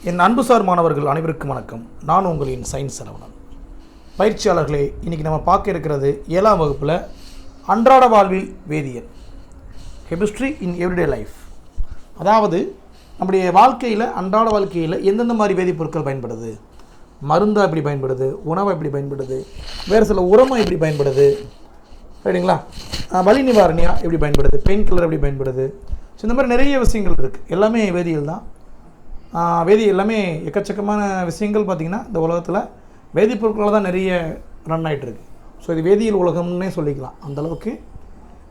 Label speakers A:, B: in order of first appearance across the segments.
A: என் அன்புசார் மாணவர்கள் அனைவருக்கும் வணக்கம். நான் உங்களின் சயின்ஸ் சரவணன். பயிற்சியாளர்களே, இன்றைக்கி நம்ம பார்க்க இருக்கிறது 7ஆம் வகுப்பில் அன்றாட வாழ்வில் வேதியியல், கெமிஸ்ட்ரி இன் எவ்ரிடே லைஃப். அதாவது நம்முடைய வாழ்க்கையில், அன்றாட வாழ்க்கையில் எந்தெந்த மாதிரி வேதிப்பொருட்கள் பயன்படுது, மருந்தாக எப்படி பயன்படுது, உணவை எப்படி பயன்படுது, வேறு சில உரமாக எப்படி பயன்படுது, ரைட்டுங்களா, வலி நிவாரணியாக எப்படி பயன்படுது, பெயின் கில்லர் எப்படி பயன்படுது. ஸோ இந்த மாதிரி நிறைய விஷயங்கள் இருக்குது. எல்லாமே வேதியியல் தான். வேதி எல்லாமே எக்கச்சக்கமான விஷயங்கள் பார்த்திங்கன்னா இந்த உலகத்தில் வேதிப்பொருட்களால் தான் நிறைய ரன் ஆகிட்டுருக்கு. ஸோ இது வேதியியல் உலகம்னே சொல்லிக்கலாம். அந்தளவுக்கு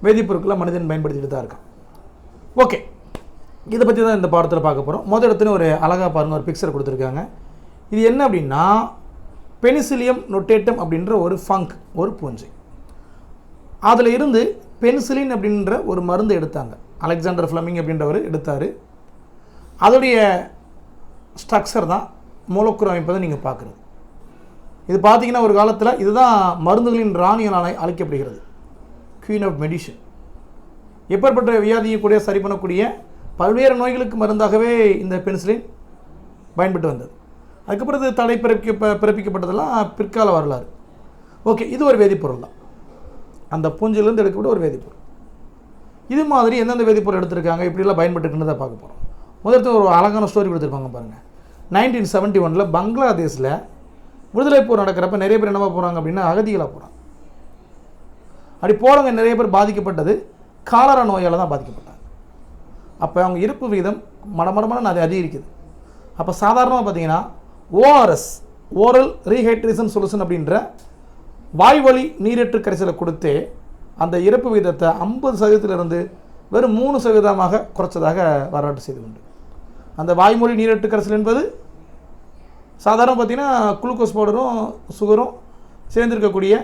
A: வேதிப்பொருட்களை மனிதன் பயன்படுத்திட்டு தான் இருக்கான். ஓகே, இதை பற்றி தான் இந்த பாடத்தில் பார்க்க போகிறோம். முதல் இடத்துல ஒரு அழகாக பாருங்கள், ஒரு பிக்சர் கொடுத்துருக்காங்க. இது என்ன அப்படின்னா, பெனிசிலியம் நொட்டேட்டம் அப்படின்ற ஒரு ஃபங்க், ஒரு பூஞ்சை. அதில் இருந்து பெனிசிலின் அப்படின்ற ஒரு மருந்து எடுத்தாங்க. அலெக்சாண்டர் ஃப்ளமிங் அப்படின்றவர் எடுத்தார். அதோடைய ஸ்ட்ரக்சர் தான், மூலக்கூறு அமைப்பை தான் நீங்கள் பார்க்குறது. இது பார்த்திங்கன்னா ஒரு காலத்தில் இதுதான் மருந்துகளின் ராணியனால் அழைக்கப்படுகிறது, குவீன் ஆஃப் மெடிசன். எப்பேற்பட்ட வியாதியை கூட சரி பண்ணக்கூடிய பல்வேறு நோய்களுக்கு மருந்தாகவே இந்த பென்சிலின் பயன்பட்டு வந்தது. அதுக்கப்புறம் இது தடை பிறப்பிக்கப்பட்டதெல்லாம் பிற்கால வரலாறு. ஓகே, இது ஒரு வேதிப்பொருள் தான், அந்த பூஞ்சிலிருந்து எடுக்கப்பட்ட ஒரு வேதிப்பொருள். இது மாதிரி எந்தெந்த வேதிப்பொருள் எடுத்திருக்காங்க, இப்படிலாம் பயன்பட்டுருக்குன்னு பார்க்க போகிறோம். முதல்ல ஒரு அழகான ஸ்டோரி கொடுத்துருப்பாங்க பாருங்கள். 1971 பங்களாதேஷில் விடுதலை போர் நடக்கிறப்ப நிறைய பேர் என்னவா போகிறாங்க அப்படின்னா, அகதிகளாக போகிறாங்க. அப்படி போகிறவங்க நிறைய பேர் பாதிக்கப்பட்டது காலரா நோயால் தான் பாதிக்கப்பட்டாங்க. அப்போ அவங்க இறப்பு விகிதம் மடமடமான அது அதிகரிக்குது. அப்போ சாதாரணமாக பார்த்தீங்கன்னா ஓஆர்எஸ், ஓரல் ரீஹைட்ரேஷன் சொல்யூஷன் அப்படின்ற வாய்வழி நீரேற்று கரைசலை கொடுத்து அந்த இறப்பு விகிதத்தை 50% வெறும் 3% குறைச்சதாக வரலாற்று செய்து உண்டு. அந்த வாய்மொழி நீரேற்று கரைசல் என்பது சாதாரண பார்த்திங்கன்னா குளுக்கோஸ் பவுடரும் சுகரும் சேர்ந்துருக்கக்கூடிய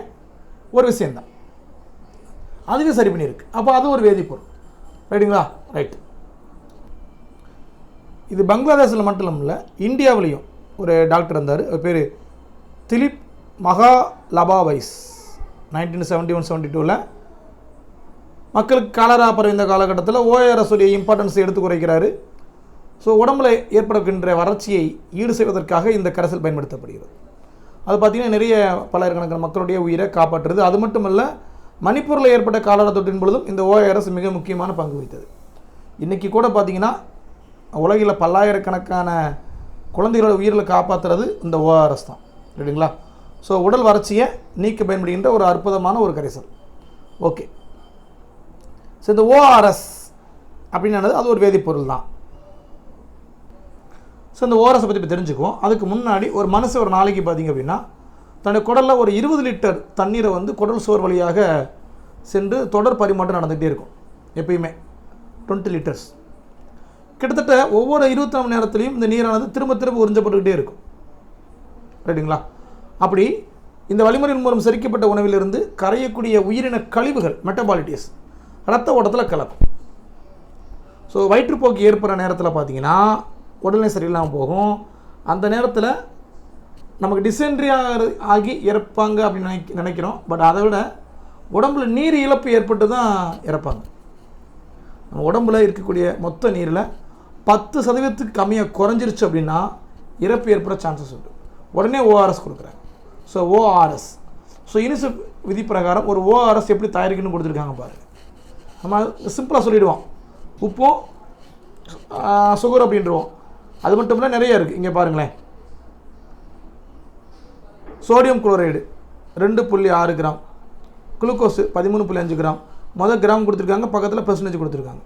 A: ஒரு விஷயந்தான். அதுவே சரி பண்ணியிருக்கு. அப்போ அது ஒரு வேதிப்பொருள், ரைட்டுங்களா? ரைட். இது பங்களாதேஷில் மட்டும் இல்லை, இந்தியாவிலையும் ஒரு டாக்டர் இருந்தார். அவர் பேர் திலீப் மகாலபாவைஸ். 1971-72 மக்களுக்கு காலரா பரவி இந்த காலகட்டத்தில் ஓஆர்எஸ் உடைய இம்பார்ட்டன்ஸை எடுத்து குறைக்கிறாரு. ஸோ உடம்பில் ஏற்படுகின்ற வறட்சியை ஈடு செய்வதற்காக இந்த கரைசல் பயன்படுத்தப்படுகிறது. அது பார்த்திங்கன்னா நிறைய பல்லாயிரக்கணக்கான மக்களுடைய உயிரை காப்பாற்றுறது. அது மட்டும் இல்லை, மணிப்பூரில் ஏற்பட்ட காலரா தொற்றின் பொழுதும் இந்த ஓஆர்எஸ் மிக முக்கியமான பங்கு வகித்தது. இன்றைக்கி கூட பார்த்திங்கன்னா உலகில் பல்லாயிரக்கணக்கான குழந்தைகளோட உயிரில் காப்பாற்றுறது இந்த ஓஆர்எஸ் தான், ரைட்டுங்களா? ஸோ உடல் வறட்சியை நீக்க பயன்படுகின்ற ஒரு அற்புதமான ஒரு கரைசல். ஓகே, ஸோ இந்த ஓஆர்எஸ் அப்படின்னானது அது ஒரு வேதிப்பொருள் தான். ஸோ இந்த ஓஆர்எஸை பற்றி இப்போ தெரிஞ்சுக்குவோம். அதுக்கு முன்னாடி ஒரு மனுஷன் ஒரு நாளைக்கு பார்த்திங்க அப்படின்னா தன்னுடைய குடலில் ஒரு 20 லிட்டர் தண்ணீரை குடல் சுவர் வழியாக சென்று தொடர் பரிமாற்றம் நடந்துகிட்டே இருக்கும். எப்பயுமே 20 லிட்டர்ஸ். கிட்டத்தட்ட ஒவ்வொரு 24 மணி நேரத்துலையும் இந்த நீரானது திரும்ப திரும்ப உறிஞ்சப்பட்டுக்கிட்டே இருக்கும், ரைட்டுங்களா? அப்படி இந்த வழிமுறையின் மூலம் செரிக்கப்பட்ட உணவிலிருந்து கரையக்கூடிய உயிரின கழிவுகள், மெட்டபாலிட்டிஸ், ரத்த ஓட்டத்தில் கலக்கும். ஸோ வயிற்றுப்போக்கு ஏற்படுற நேரத்தில் பார்த்திங்கன்னா உடல்நிலை சரியில்லாமல் போகும். அந்த நேரத்தில் நமக்கு டிசென்ட்ரி ஆகி இறப்பாங்க அப்படின்னு நினைக்கிறோம். பட் அதை விட உடம்புல நீர் இழப்பு ஏற்பட்டு தான் இறப்பாங்க. நம்ம உடம்புல இருக்கக்கூடிய மொத்த நீரில் 10% கம்மியாக குறைஞ்சிருச்சு அப்படின்னா இறப்பு ஏற்பட சான்சஸ் உண்டு. உடனே ஓஆர்எஸ் கொடுக்குறாங்க. ஸோ ஓஆர்எஸ், ஸோ யூனிசெஃப் விதி பிரகாரம் ஒரு ஓஆர்எஸ் எப்படி தயாரிக்கணும்னு கொடுத்துருக்காங்க பாருங்கள். நம்ம சிம்பிளாக சொல்லிவிடுவோம், உப்பும் சுகர் அப்படின்றவோம். அது மட்டும் இல்லை, நிறைய இருக்குது. இங்கே பாருங்களேன், sodium chloride 2.6 gram, glucose 13.5 gram. முதல் கிராம் கொடுத்துருக்காங்க, பக்கத்தில் பெர்சன்டேஜ் கொடுத்துருக்காங்க.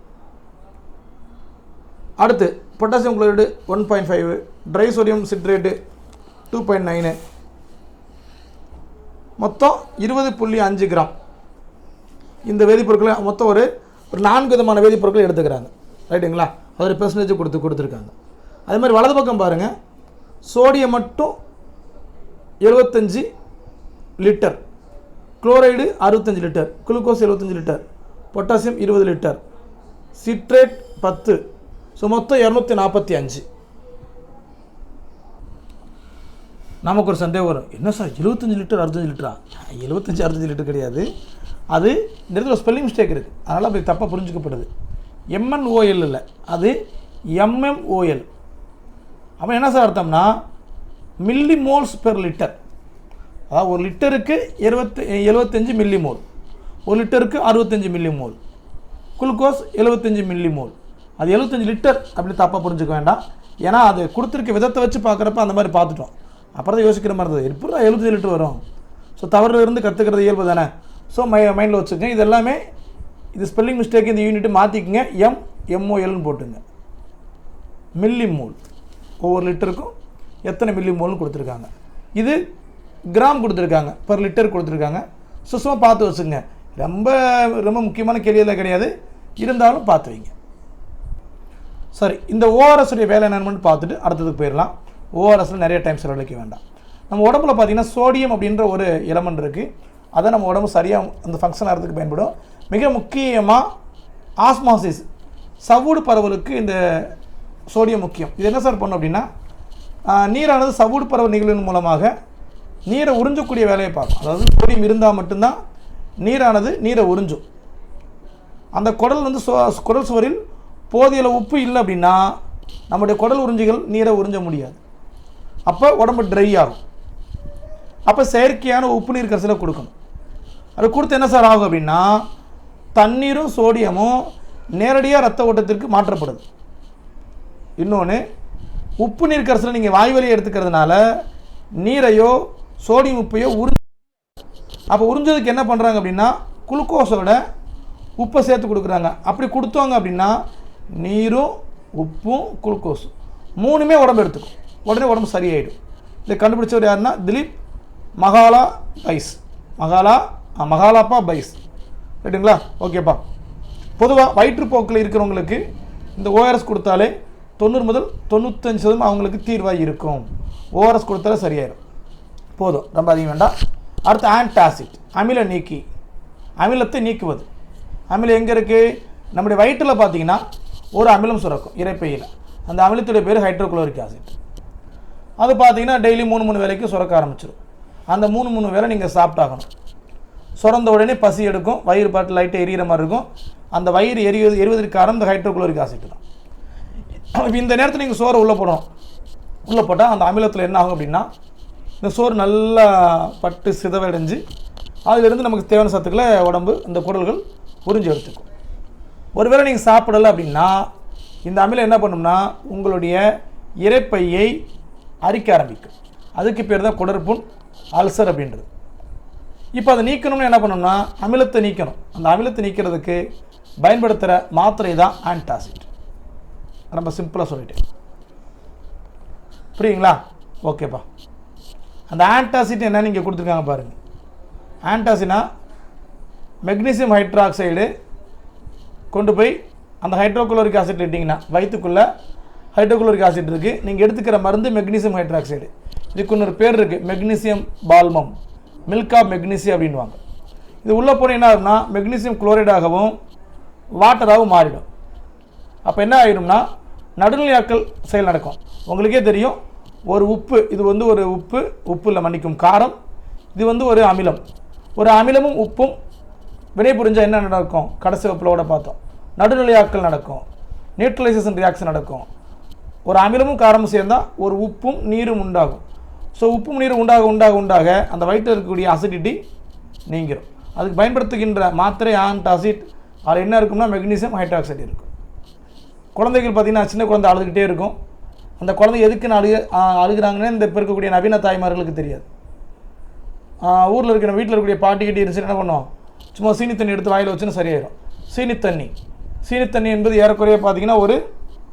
A: அடுத்து potassium chloride 1.5, try sodium citrate 2.9, மொத்தம் 20.5 கிராம். இந்த வேதிப்பொருட்களை மொத்தம் ஒரு 4 விதமான வேதிப்பொருட்கள் எடுத்துக்கிறாங்க, ரைட்டுங்களா? அது ஒரு பெர்சன்டேஜ் கொடுத்துருக்காங்க. அதே மாதிரி வலது பக்கம் பாருங்கள், சோடியம் மட்டும் 75 litre, chloride 65 litre, glucose 75 litre, potassium 20 litre, citrate 10. So மொத்தம் 245. நமக்கு ஒரு சந்தேகம் வரும், என்ன சார் 75 லிட்டர் 65 லிட்டரா? 75 65 லிட்டர் கிடையாது, அது இந்த இடத்துல ஸ்பெல்லிங் மிஸ்டேக் இருக்குது, அதனால் அப்படி தப்பாக புரிஞ்சுக்கப்படுது. MnOl இல்லை, அது MmOl. அப்போ என்ன சார் அர்த்தம்னா மில்லி மோல்ஸ் பெர் லிட்டர், அதாவது ஒரு லிட்டருக்கு 75 மில்லி மோல், ஒரு லிட்டருக்கு 65 milli mole, glucose 75 milli mole. அது 75 லிட்டர் அப்படி தப்பாக புரிஞ்சுக்க வேண்டாம். ஏன்னா அது கொடுத்துருக்க விதத்தை வச்சு பார்க்குறப்ப அந்த மாதிரி பார்த்துட்டோம். அப்புறம் தான் யோசிக்கிற மாதிரி இருந்தது, எப்படி 75 லிட்டர் வரும். ஸோ தவறுல இருந்து கற்றுக்கிறது இயல்பு தானே. ஸோ மைண்டில் வச்சுக்கோங்க. இது எல்லாமே இது ஸ்பெல்லிங் மிஸ்டேக். இந்த யூனிட்டு மாற்றிக்கங்க, MOLன்னு போட்டுங்க. மில்லி மோல், ஒவ்வொரு லிட்டருக்கும் எத்தனை மில்லி மோல்னு கொடுத்துருக்காங்க. இது கிராம் கொடுத்துருக்காங்க, பெர் லிட்டர் கொடுத்துருக்காங்க. ஸோ சும்மா பார்த்து வச்சுங்க. ரொம்ப ரொம்ப முக்கியமான கேள்வியெல்லாம் கிடையாது, இருந்தாலும் பார்த்து வைங்க. சரி, இந்த ஓஆர்எஸ்ஸுடைய வேலை என்னென்னு பார்த்துட்டு அடுத்ததுக்கு போயிடலாம். ஓஆர்எஸ்ஸில் நிறைய டைம் செலவழிக்க வேண்டாம். நம்ம உடம்புல பார்த்திங்கன்னா சோடியம் அப்படின்ற ஒரு எலமெண்ட் இருக்குது. அதை நம்ம உடம்பு சரியாக அந்த ஃபங்க்ஷன் ஆகிறதுக்கு பயன்படும். மிக முக்கியமாக ஆஸ்மாசிஸ், சவ்வூடு பரவலுக்கு இந்த சோடியம் முக்கியம். இது என்ன சார் பண்ணும் அப்படின்னா, நீரானது சவ்வூடு பரவல் நிகழ்வின் மூலமாக நீரை உறிஞ்சக்கூடிய வேலையை பார்க்கும். அதாவது சோடியம் இருந்தால் மட்டும்தான் நீரானது நீரை உறிஞ்சும். அந்த குடல் வந்து குடல் சுவரில் போதிய உப்பு இல்லை அப்படின்னா நம்முடைய குடல் உறிஞ்சிகள் நீரை உறிஞ்ச முடியாது. அப்போ உடம்பு ட்ரை ஆகும். அப்போ செயற்கையான உப்பு நீர் கரைசலை கொடுக்கணும். அது கொடுத்து என்ன சார் ஆகும் அப்படின்னா, தண்ணீரும் சோடியமும் நேரடியாக ரத்த ஓட்டத்திற்கு மாற்றப்படுது. இன்னொன்று, உப்பு நீர் கரைசலை நீங்கள் வாய் வழியை எடுத்துக்கிறதுனால நீரையோ சோடியம் உப்பையோ அப்போ உறிஞ்சதுக்கு என்ன பண்ணுறாங்க அப்படின்னா, குளுக்கோஸோட உப்பை சேர்த்து கொடுக்குறாங்க. அப்படி கொடுத்தாங்க அப்படின்னா நீரும் உப்பும் குளுக்கோஸும் மூணுமே உடம்பு எடுத்துக்கும், உடனே உடம்பு சரியாயிடும். இதை கண்டுபிடிச்சவர் யாருன்னா திலீப் மகாலாப்பா பைஸ். ரைட்டுங்களா? ஓகேப்பா. பொதுவாக வயிற்றுப்போக்கில் இருக்கிறவங்களுக்கு இந்த ஓஆர்எஸ் கொடுத்தாலே 90 முதல் 95% அவங்களுக்கு தீர்வாக இருக்கும். ஓஆர்எஸ் கொடுத்தாலே சரியாயிடும். போதும், ரொம்ப அதிகம் வேண்டாம். அடுத்து ஆன்டாசிட், அமில நீக்கி, அமிலத்தை நீக்குவது. அமிலம் எங்கே இருக்குது? நம்முடைய வயிற்றில் பார்த்தீங்கன்னா ஒரு அமிலம் சுரக்கும் இரைப்பையில். அந்த அமிலத்துடைய பேர் ஹைட்ரோகுளோரிக் ஆசிட். அது பார்த்தீங்கன்னா டெய்லி 3 வேளைக்கு சுரக்க ஆரம்பிச்சிடும். அந்த 3 வேளை நீங்கள் சாப்பிட்டாகணும். சுரந்த உடனே பசி எடுக்கும், வயிறு பாட்டு லைட்டாக எரியிற மாதிரி இருக்கும். அந்த வயிறு எரிவதற்கு காரணம் இந்த ஹைட்ரோகுளோரிக் ஆசிட் தான். இந்த நேரத்தில் நீங்கள் சோறை உள்ளே போடணும். உள்ளே போட்டால் அந்த அமிலத்தில் என்ன ஆகும் அப்படின்னா, இந்த சோறு நல்லா பட்டு சிதவடைஞ்சு அதிலிருந்து நமக்கு தேவையான சத்துக்களை உடம்பு இந்த குடல்கள் உறிஞ்சி எடுத்துக்கும். ஒருவேளை நீங்கள் சாப்பிடலை அப்படின்னா இந்த அமிலம் என்ன பண்ணும்னா உங்களுடைய இரைப்பையை அரிக்க ஆரம்பிக்கும். அதுக்கு பேர் தான் குடற்புண், அல்சர் அப்படின்றது. இப்போ அதை நீக்கணும்னு என்ன பண்ணணும்னா அமிலத்தை நீக்கணும். அந்த அமிலத்தை நீக்கிறதுக்கு பயன்படுத்துகிற மாத்திரை தான் ஆன்டாசிட். ரொம்ப சிம்பிளாக சொல்லிட்டேன், புரியுங்களா? ஓகேப்பா. அந்த ஆன்டாசிட் என்னன்னு இங்கே கொடுத்துருக்காங்க பாருங்கள். ஆன்டாசினா மெக்னீசியம் ஹைட்ராக்சைடு கொண்டு போய் அந்த ஹைட்ரோகுளோரிக் ஆசிட் இட்டிங்கன்னா வயிற்றுக்குள்ளே ஹைட்ரோகுளோரிக் ஆசிட் இருக்குது. நீங்கள் எடுத்துக்கிற மருந்து மெக்னீசியம் ஹைட்ராக்சைடு. இதுக்கு இன்னொரு பேர் இருக்குது, மெக்னீசியம் பால்மம், மில்க் ஆஃப் மெக்னீசியம் அப்படின்வாங்க. இது உள்ளே போனால் என்ன ஆகும்னா மெக்னீசியம் குளோரைடாகவும் வாட்டராகவும் மாறிடும். அப்போ என்ன ஆகிடும்னா நடுநிலையாக்கல் செயல் நடக்கும். உங்களுக்கே தெரியும், ஒரு உப்பு, இது வந்து ஒரு உப்பு இல்லை மன்னிக்கும் காரம், இது வந்து ஒரு அமிலம். ஒரு அமிலமும் உப்பும் வினை புரிஞ்சால் என்ன நடக்கும்? கடைசி வகுப்பிலோட பார்த்தோம், நடுநிலையாக்கல் நடக்கும், நியூட்ரலைசேஷன் ரியாக்ஷன் நடக்கும். ஒரு அமிலமும் காரமும் சேர்ந்தால் ஒரு உப்பும் நீரும் உண்டாகும். ஸோ உப்பும் நீரும் உண்டாக அந்த வயிற்றில் இருக்கக்கூடிய அசிடிட்டி நீங்கிடும். அதுக்கு பயன்படுத்துகின்ற மாத்திரை ஆன்டாசிட். அதில் என்ன இருக்கும்னா மெக்னீசியம் ஹைட்ராக்சைடு இருக்கும். குழந்தைகள் பார்த்திங்கன்னா சின்ன குழந்தை அழுதுகிட்டே இருக்கும். அந்த குழந்தை எதுக்குன்னு அழுகிறாங்கன்னு இந்த இப்போ இருக்கக்கூடிய நவீன தாய்மார்களுக்கு தெரியாது. ஊரில் இருக்கிற வீட்டில் இருக்கக்கூடிய பாட்டிக்கிட்டே இருந்துச்சு என்ன பண்ணுவோம், சும்மா சீனி தண்ணி எடுத்து வாயில் வச்சுன்னு சரியாயிடும். சீனி தண்ணி என்பது ஏறக்குறைய பார்த்திங்கன்னா ஒரு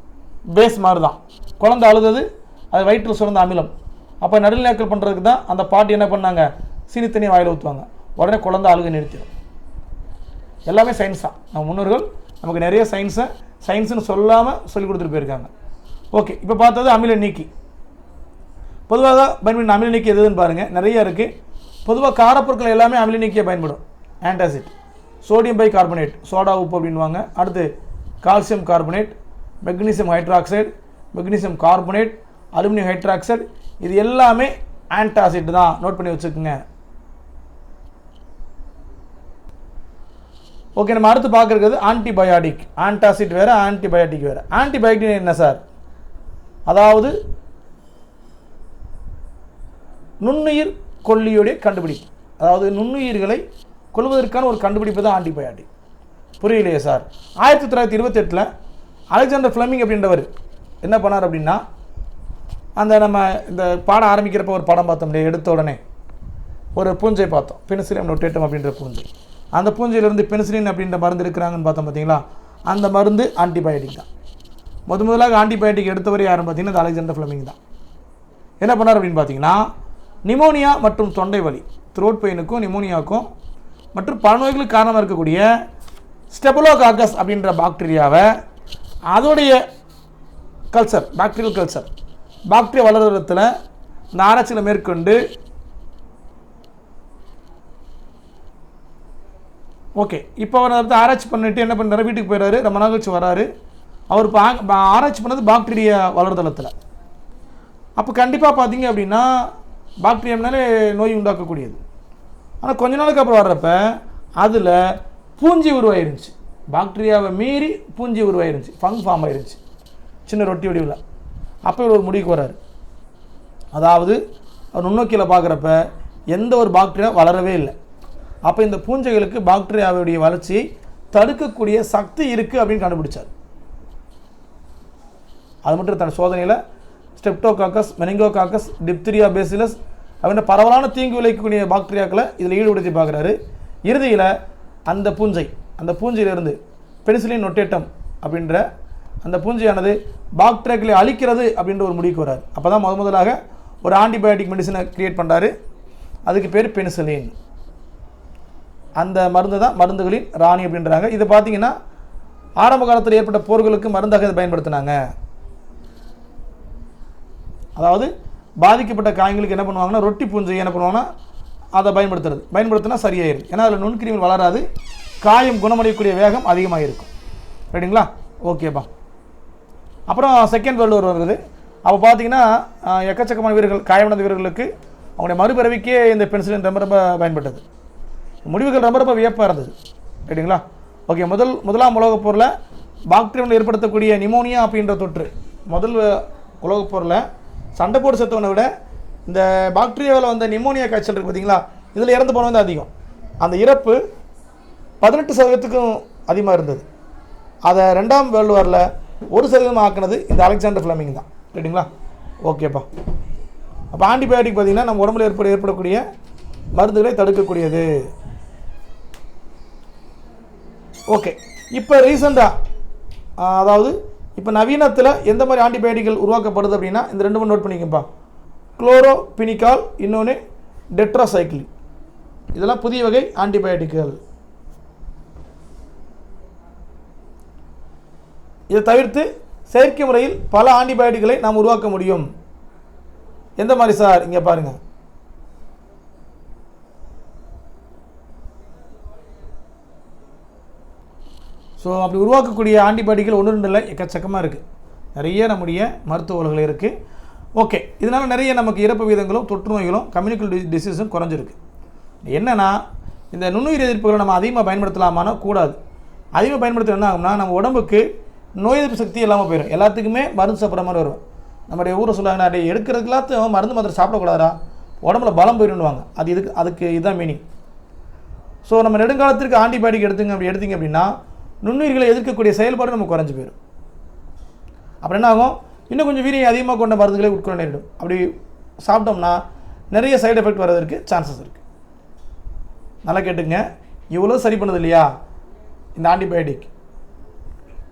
A: பேஸ் மாதிரி தான். குழந்தை அழுதது அது வயிற்றில் சுரந்த அமிலம். அப்போ நடுநிலையாக்கல் பண்ணுறதுக்கு தான் அந்த பாட்டி என்ன பண்ணாங்க, சீனி தண்ணியை வாயில் ஊற்றுவாங்க. உடனே குழந்தை அழுக நிறுத்திடும். எல்லாமே சயின்ஸ் தான். நம்ம முன்னோர்கள் நமக்கு நிறைய சயின்ஸுன்னு சொல்லாமல் சொல்லி கொடுத்துட்டு போயிருக்காங்க. ஓகே, இப்போ பார்த்தது அமில நீக்கி. பொதுவாக பயன்படும் அமில நீக்கி எதுன்னு பாருங்கள், நிறைய இருக்குது. பொதுவாக காரப்பொருட்கள் எல்லாமே அமில நீக்கியை பயன்படும். Antacid, sodium bicarbonate, soda உப்பு அப்படின்வாங்க. அடுத்து calcium carbonate, magnesium hydroxide, magnesium carbonate, aluminium hydroxide, இது எல்லாமே ஆன்டாசிட் தான். நோட் பண்ணி வச்சுக்கோங்க. ஓகே, நம்ம அடுத்து பார்க்குறது ஆன்டிபயாட்டிக். ஆன்டாசிட் வேறு, ஆன்டிபயாட்டிக் வேறு. ஆன்டிபயாட்டிக் என்ன சார்? அதாவது நுண்ணுயிர் கொல்லியுடைய கண்டுபிடிப்பு. அதாவது நுண்ணுயிர்களை கொல்வதற்கான ஒரு கண்டுபிடிப்பு தான் ஆன்டிபயாட்டிக். புரியலையே சார். 1928 அலெக்சாண்டர் ஃப்ளெமிங் அப்படின்றவர் என்ன பண்ணார் அப்படின்னா, அந்த நம்ம இந்த பாடம் ஆரம்பிக்கிறப்ப ஒரு படம் பார்த்தோம் இல்லையா, எடுத்த உடனே ஒரு பூஞ்சை பார்த்தோம், பெனிசிலின் நொட்டேட்டம் அப்படின்ற பூஞ்சை. அந்த பூஞ்சையிலேருந்து பெனிசிலின் அப்படின்ற மருந்து எடுக்கிறாங்கன்னு பார்த்தோம் பார்த்தீங்களா. அந்த மருந்து ஆன்டிபயோட்டிக் தான். முதலாக ஆன்டிபயோட்டிக் எடுத்தவர் யாருன்னு பார்த்தீங்கன்னா அது அலெக்சாண்டர் ஃப்ளெமிங் தான். என்ன பண்ணார் அப்படின்னு பார்த்தீங்கன்னா, நிமோனியா மற்றும் தொண்டை வலி, த்ரோட் பெயினுக்கும் நிமோனியாவுக்கும் மற்றும் பல நோய்களுக்கு காரணமாக இருக்கக்கூடிய ஸ்டெபலோகாக்கஸ் அப்படின்ற பாக்டீரியாவை அதோடைய கல்ச்சர், பாக்டீரியல் கல்ச்சர், பாக்டீரியா வளர்கிறதுல இந்த ஆராய்ச்சியில் மேற்கொண்டு ஓகே. இப்போ அவர் வந்து ஆராய்ச்சி பண்ணிவிட்டு என்ன பண்ணுறாரு, வீட்டுக்கு போயிடுறாரு. ரொம்ப நாள் கழிச்சு வராரு. அவர் இப்போ ஆராய்ச்சி பண்ணது பாக்டீரியா வளர்தளத்தில். அப்போ கண்டிப்பாக பார்த்தீங்க அப்படின்னா பாக்டீரியானாலே நோய் உண்டாக்கக்கூடியது. ஆனால் கொஞ்ச நாளுக்கு அப்புறம் வர்றப்ப அதில் பூஞ்சி உருவாயிருந்துச்சு. பாக்டீரியாவை மீறி பூஞ்சி உருவாயிருந்துச்சு, ஃபங் ஃபார்ம் ஆயிருந்துச்சு சின்ன ரொட்டி வடிவில். அப்போ இவர் ஒரு முடிவுக்கு வர்றாரு. அதாவது அவர் நுண்ணோக்கியில் பார்க்குறப்ப எந்த ஒரு பாக்டீரியா வளரவே இல்லை. அப்போ இந்த பூஞ்சைகளுக்கு பாக்டீரியாவுடைய வளர்ச்சியை தடுக்கக்கூடிய சக்தி இருக்குது அப்படின்னு கண்டுபிடிச்சார். அது மட்டும் தன் சோதனையில் ஸ்டெப்டோகாக்கஸ், மெனிங்கோகாக்கஸ், டிப்திரியா, பேசிலஸ் அப்படின்ற பரவலான தீங்கு விளைவிக்கக்கூடிய பாக்டீரியாக்களை இதில் ஈடுபடுத்தி பார்க்குறாரு. இறுதியில் அந்த பூஞ்சையிலிருந்து பெனிசிலின் நொட்டேட்டம் அப்படின்ற அந்த பூஞ்சையானது பாக்டீரியாக்களை அழிக்கிறது அப்படின்ற ஒரு முடிவுக்கு வராரு. அப்போ தான் முதலாக ஒரு ஆன்டிபயோட்டிக் மெடிசனை கிரியேட் பண்ணுறாரு. அதுக்கு பேர் பெனிசிலின். அந்த மருந்து தான் மருந்துகளின் ராணி அப்படின்றாங்க. இதை பார்த்தீங்கன்னா ஆரம்ப காலத்தில் ஏற்பட்ட போர்களுக்கு மருந்தாக இதை பயன்படுத்தினாங்க. அதாவது பாதிக்கப்பட்ட காயங்களுக்கு என்ன பண்ணுவாங்கன்னா, ரொட்டி பூஞ்சை என்ன பண்ணுவாங்கன்னா அதை பயன்படுத்தினா சரியாயிருது. ஏன்னா அதில் நுண்கிருமிகள் வளராது, காயம் குணமடையக்கூடிய வேகம் அதிகமாக இருக்கும். ரைட்டுங்களா? ஓகேப்பா. அப்புறம் செகண்ட் வேர்ல்டு வார் வருது. அப்போ பார்த்தீங்கன்னா எக்கச்சக்கமான வீரர்கள், காயமடைந்த வீரர்களுக்கு அவங்களுடைய மறுபிறவிக்கே இந்த பென்சிலின் ரொம்ப ரொம்ப பயன்பட்டது. முடிவுகள் ரொம்ப ரொம்ப வியப்பாக இருந்தது. ரைட்டுங்களா? ஓகே. முதலாம் உலகப் போரில் பாக்டீரியாவில் ஏற்படுத்தக்கூடிய நிமோனியா அப்படின்ற தொற்று, முதல் உலகப் போரில் சண்டை போட்டு செத்தவனை விட இந்த பாக்டீரியாவில் வந்த நிமோனியா காய்ச்சல் இருக்குது பார்த்தீங்களா, இதில் இறந்து போனது வந்து அதிகம். அந்த இறப்பு 18% அதிகமாக இருந்தது. அதை 2ஆம் வேர்ல்டு வாரில் 1% ஆக்குனது இந்த அலெக்சாண்டர் ஃப்ளெமிங் தான். ரைட்டுங்களா? ஓகேப்பா. அப்போ ஆன்டிபயோட்டிக் பார்த்திங்கன்னா நம்ம உடம்புல ஏற்படக்கூடிய மருந்துகளை தடுக்கக்கூடியது. ஓகே. இப்போ ரீசெண்டாக, அதாவது இப்போ நவீனத்தில் எந்த மாதிரி ஆன்டிபயோட்டிக்கள் உருவாக்கப்படுது அப்படின்னா இந்த 2 நோட் பண்ணிக்கப்பா. குளோரோபினிகால், இன்னொன்று டெட்ராசைக்ளின். இதெல்லாம் புதிய வகை ஆன்டிபயோட்டிக்கள். இதை தவிர்த்து செயற்கை முறையில் பல ஆன்டிபயோட்டிக்களை நாம் உருவாக்க முடியும். எந்த மாதிரி சார்? இங்கே பாருங்கள். ஸோ அப்படி உருவாக்கக்கூடிய ஆன்டிபயோட்டிக்கள் 1-2 இல்லை, எக்கச்சக்கமாக இருக்குது. நிறைய நம்முடைய மருத்துவ உலகில் இருக்குது. ஓகே. இதனால் நிறைய நமக்கு இறப்பு வீதங்களும் தொற்று நோய்களும் கம்யூனிகல் டிசீஸும் குறைஞ்சிருக்கு. என்னென்னா இந்த நுண்ணுயிர் எதிர்ப்புகளை நம்ம அதிகமாக பயன்படுத்தலாமானா கூடாது. அதிகமாக பயன்படுத்த என்ன ஆகும்னா நம்ம உடம்புக்கு நோய் எதிர்ப்பு சக்தி இல்லாமல் போயிடும். எல்லாத்துக்குமே மருந்து சாப்பிட்ற மாதிரி வரும். நம்முடைய ஊரை சொல்லுவாங்க, அப்படியே எடுக்கிறது எல்லாத்தையும் மருந்து மாத்திரை சாப்பிடக்கூடாதா, உடம்புல பலம் போயிடுவாங்க. அதுக்கு இதுதான் மீனிங். ஸோ நம்ம நெடுங்காலத்திற்கு ஆன்டிபயோட்டிக் எடுத்தீங்க அப்படின்னா நுண்ணுயிர்களை எதிர்க்கக்கூடிய செயல்பாடு நம்ம குறைஞ்சி போயிடும். அப்புறம் என்ன ஆகும், இன்னும் கொஞ்சம் வீரியம் அதிகமாக கொண்ட மருந்துகளை உட்கொள்ள நேரிடும். அப்படி சாப்பிட்டோம்னா நிறைய சைடு எஃபெக்ட் வர்றதுக்கு சான்சஸ் இருக்குது. நல்லா கேட்டுங்க. இவ்வளோ சரி பண்ணது இல்லையா இந்த ஆன்டிபயோட்டிக்.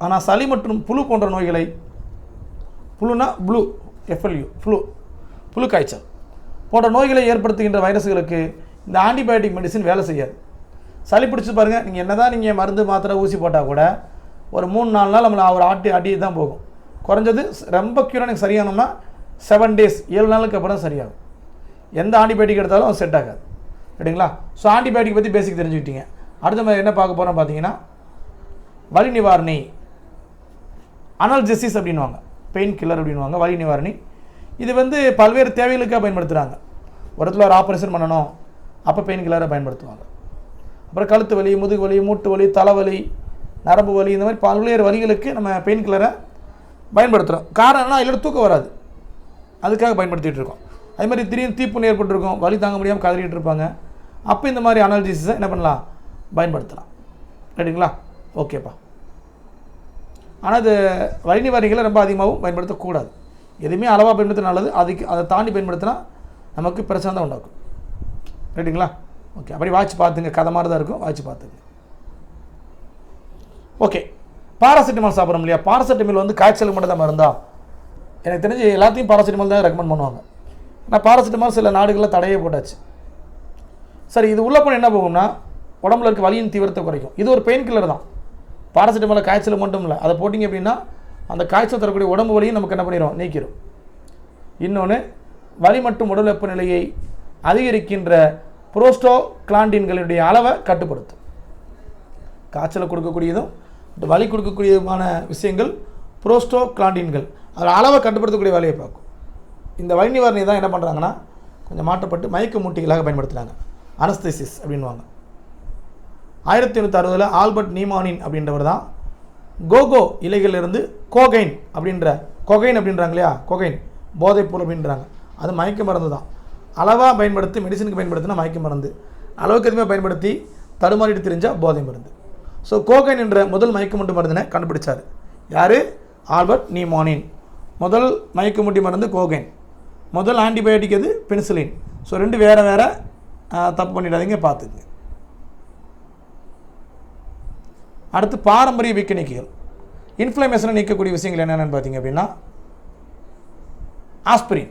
A: ஆனால் சளி மற்றும் புழு போன்ற நோய்களை, புழுனா ப்ளூ, FLU, புழு காய்ச்சல் போன்ற நோய்களை ஏற்படுத்துகின்ற வைரஸுகளுக்கு இந்த ஆன்டிபயோட்டிக் மெடிசின் வேலை செய்யாது. சளி பிடிச்சி பாருங்கள், நீங்கள் என்ன தான் நீங்கள் மருந்து மாத்திரை ஊசி போட்டால் கூட ஒரு 3-4 நாள் நம்மளை ஒரு ஆட்டி தான் போகும். குறைஞ்சது ரொம்ப க்யூராக எனக்கு சரியானோம்னா 7 days, 7 நாளுக்கு அப்புறம் சரியாகும். எந்த ஆன்டிபயோட்டிக் எடுத்தாலும் அது செட் ஆகாது. ரைட்டுங்களா? ஸோ ஆன்டிபயோட்டிக் பற்றி பேசிக் தெரிஞ்சுக்கிட்டீங்க. அடுத்த மாதிரி என்ன பார்க்க போகிறோம் பார்த்தீங்கன்னா, வலி நிவாரணி, அனல்ஜெசிஸ் அப்படின்வாங்க, பெயின் கில்லர் அப்படின்வாங்க, வலி நிவாரணி. இது வந்து பல்வேறு தேவைகளுக்காக பயன்படுத்துகிறாங்க. ஒரு இடத்துல ஒரு ஆப்ரேஷன் பண்ணணும், அப்போ பெயின் கில்லரை பயன்படுத்துவாங்க. அப்புறம் கழுத்து வலி, முதுகு வலி, மூட்டு வலி, தலைவலி, நரம்பு வலி, இந்த மாதிரி பல்வேறு வலிகளுக்கு நம்ம பெயின் கில்லரை பயன்படுத்துகிறோம். காரணம் என்னன்னா, இதில் தூக்கம் வராது, அதுக்காக பயன்படுத்திகிட்டு இருக்கோம். அது மாதிரி திடீர்னு தீப்புண் ஏற்பட்டிருக்கும், வலி தாங்க முடியாமல் கதறிட்டு இருப்பாங்க. அப்போ இந்த மாதிரி அனால்ஜிசிஸை என்ன பண்ணலாம், பயன்படுத்தலாம். ரைட்டுங்களா? ஓகேப்பா. ஆனால் இது வலி நிவாரணிகளை ரொம்ப அதிகமாகவும் பயன்படுத்தக்கூடாது. எதுவுமே அளவாக பயன்படுத்த நல்லது. அதை தாண்டி பயன்படுத்தினா நமக்கு பிரச்சனை தான் உண்டாக்கும். ரைட்டுங்களா? ஓகே, அப்படி வாட்ச் பார்த்துங்க. கதை மாதிரி தான் இருக்கும், வாட்ச் பார்த்துங்க. ஓகே, பாராசிட்டமால் சாப்பிட்றோம் இல்லையா? பாராசிட்டமால் வந்து காய்ச்சலுக்கு மட்டும் தான் மருந்தா? எனக்கு தெரிஞ்சு எல்லாத்தையும் பாராசிட்டமால் தான் ரெக்கமெண்ட் பண்ணுவாங்க. ஆனால் பாராசிட்டமால் சில நாடுகளில் தடையே போட்டாச்சு. சரி, இது உள்ளே போனால் என்ன போகும்னா உடம்புல இருக்க வலியின் தீவிரத்தை குறைக்கும். இது ஒரு பெயின் கில்லர் தான். பாராசிட்டமால் காய்ச்சல் மட்டும் இல்லை, அதை போட்டிங்க அப்படின்னா அந்த காய்ச்சல் தரக்கூடிய உடம்பு வலியும் நமக்கு என்ன பண்ணிடும், நீக்கிடும். இன்னொன்று, வலி மற்றும் உடல் வெப்பநிலையை அதிகரிக்கின்ற புரோஸ்டோகிளாண்டின்களுடைய அளவை கட்டுப்படுத்தும். காய்ச்சலை கொடுக்கக்கூடியதும் வலி கொடுக்கக்கூடியதுமான விஷயங்கள் புரோஸ்டோகிளாண்டின்கள், அதில் அளவை கட்டுப்படுத்தக்கூடிய வேலையை பார்க்கும். இந்த வலி நிவாரணி தான் என்ன பண்ணுறாங்கன்னா கொஞ்சம் மாற்றப்பட்டு மயக்க மூட்டிகளாக பயன்படுத்துகிறாங்க. அனஸ்தெசிஸ் அப்படின்வாங்க. 1860 ஆல்பர்ட் நீமானின் அப்படின்றவர் தான் கோகோ இலைகளிலிருந்து கோகைன் அப்படின்றாங்க இல்லையா, கோகைன் போதைப்பொருள் அப்படின்றாங்க. அது மயக்க மருந்து தான். அளவாக பயன்படுத்தி மெடிசனுக்கு பயன்படுத்தினா மயக்க மருந்து, அளவுக்கு அதிகமாக பயன்படுத்தி தடுமாறிட்டு தெரிஞ்சால் போதை மருந்து. ஸோ கோகைன் என்ற முதல் மயக்கமூட்டி மருந்தினை கண்டுபிடிச்சார் யார்? ஆல்பர்ட் நீமானின். முதல் மயக்கமூட்டி மருந்து கோகைன். முதல் ஆன்டிபயோட்டிக் எது? பெனிசிலின். ஸோ ரெண்டு வேறு வேறு, தப்பு பண்ணிடாதீங்க, பார்த்துக்குங்க. அடுத்து பாரம்பரிய வீக்க நீக்கிகள். இன்ஃப்ளமேஷனை நீக்கக்கூடிய விஷயங்கள் என்னென்னு பார்த்தீங்க அப்படின்னா ஆஸ்பிரின்.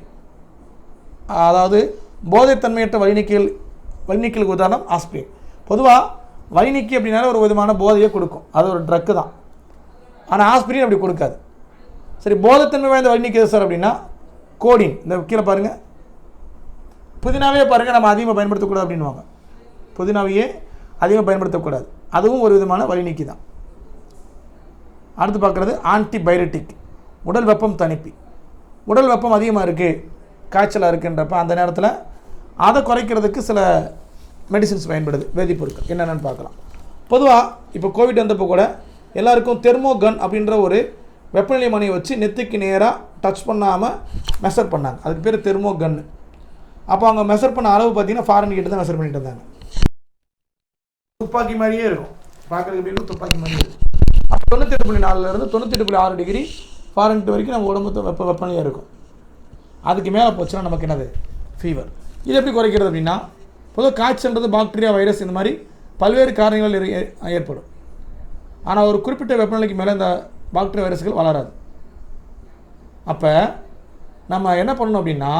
A: அதாவது போதைத்தன்மையற்ற வலிநீக்கலுக்கு உதாரணம் ஆஸ்பிரின். பொதுவாக வலிநீக்கி அப்படின்னால ஒரு விதமான போதையை கொடுக்கும், அது ஒரு ட்ரக்கு தான். ஆனால் ஆஸ்பிரின் அப்படி கொடுக்காது. சரி, போதைத்தன்மை வாய்ந்த வலிநீக்கி சார் அப்படின்னா கோடின். இந்த கீழே பாருங்கள், புதினாவே பாருங்கள், நம்ம அதிகமாக பயன்படுத்தக்கூடாது அப்படின்வாங்க. புதினாவையே அதிகமாக பயன்படுத்தக்கூடாது, அதுவும் ஒரு விதமான வலிநீக்கி தான். அடுத்து பார்க்குறது ஆன்டிபயோட்டிக், உடல் வெப்பம் தணிப்பி. உடல் வெப்பம் அதிகமாக இருக்குது, காய்ச்சலாக இருக்குன்றப்ப அந்த நேரத்தில் அதை குறைக்கிறதுக்கு சில மெடிசின்ஸ் பயன்படுது, வேதிப்பொருட்கள் என்னென்னு பார்க்கலாம். பொதுவாக இப்போ கோவிட் வந்தப்போ கூட எல்லாருக்கும் தெர்மோகன் அப்படின்ற ஒரு வெப்பநிலை மணியை வச்சு நெத்திக்கு நேராக டச் பண்ணாமல் மெஷர் பண்ணாங்க. அதுக்கு பேர் தெர்மோகன். அப்போ அவங்க மெஷர் பண்ண அளவு பார்த்திங்கன்னா ஃபாரன்ஹீட் தான் மெஷர் பண்ணிட்டு இருந்தாங்க. துப்பாக்கி மாதிரியே இருக்கும் பார்க்குறதுக்கு, அப்படின்னு துப்பாக்கி மாதிரியே இருக்கும். 98.4 98.6 டிகிரி ஃபாரன்ஹீட் வரைக்கும் நம்ம உடம்பு வெப்பநிலையாக இருக்கும். அதுக்கு மேலே போச்சுன்னா நமக்கு என்னது, ஃபீவர். இது எப்படி குறைக்கிறது அப்படின்னா, பொதுவாக காய்ச்சல்ன்றது பாக்டீரியா, வைரஸ், இந்த மாதிரி பல்வேறு காரணங்கள் ஏற்படும். ஆனால் ஒரு குறிப்பிட்ட வெப்பநிலைக்கு மேலே இந்த பாக்டீரியா, வைரஸ்கள் வளராது. அப்போ நம்ம என்ன பண்ணணும் அப்படின்னா,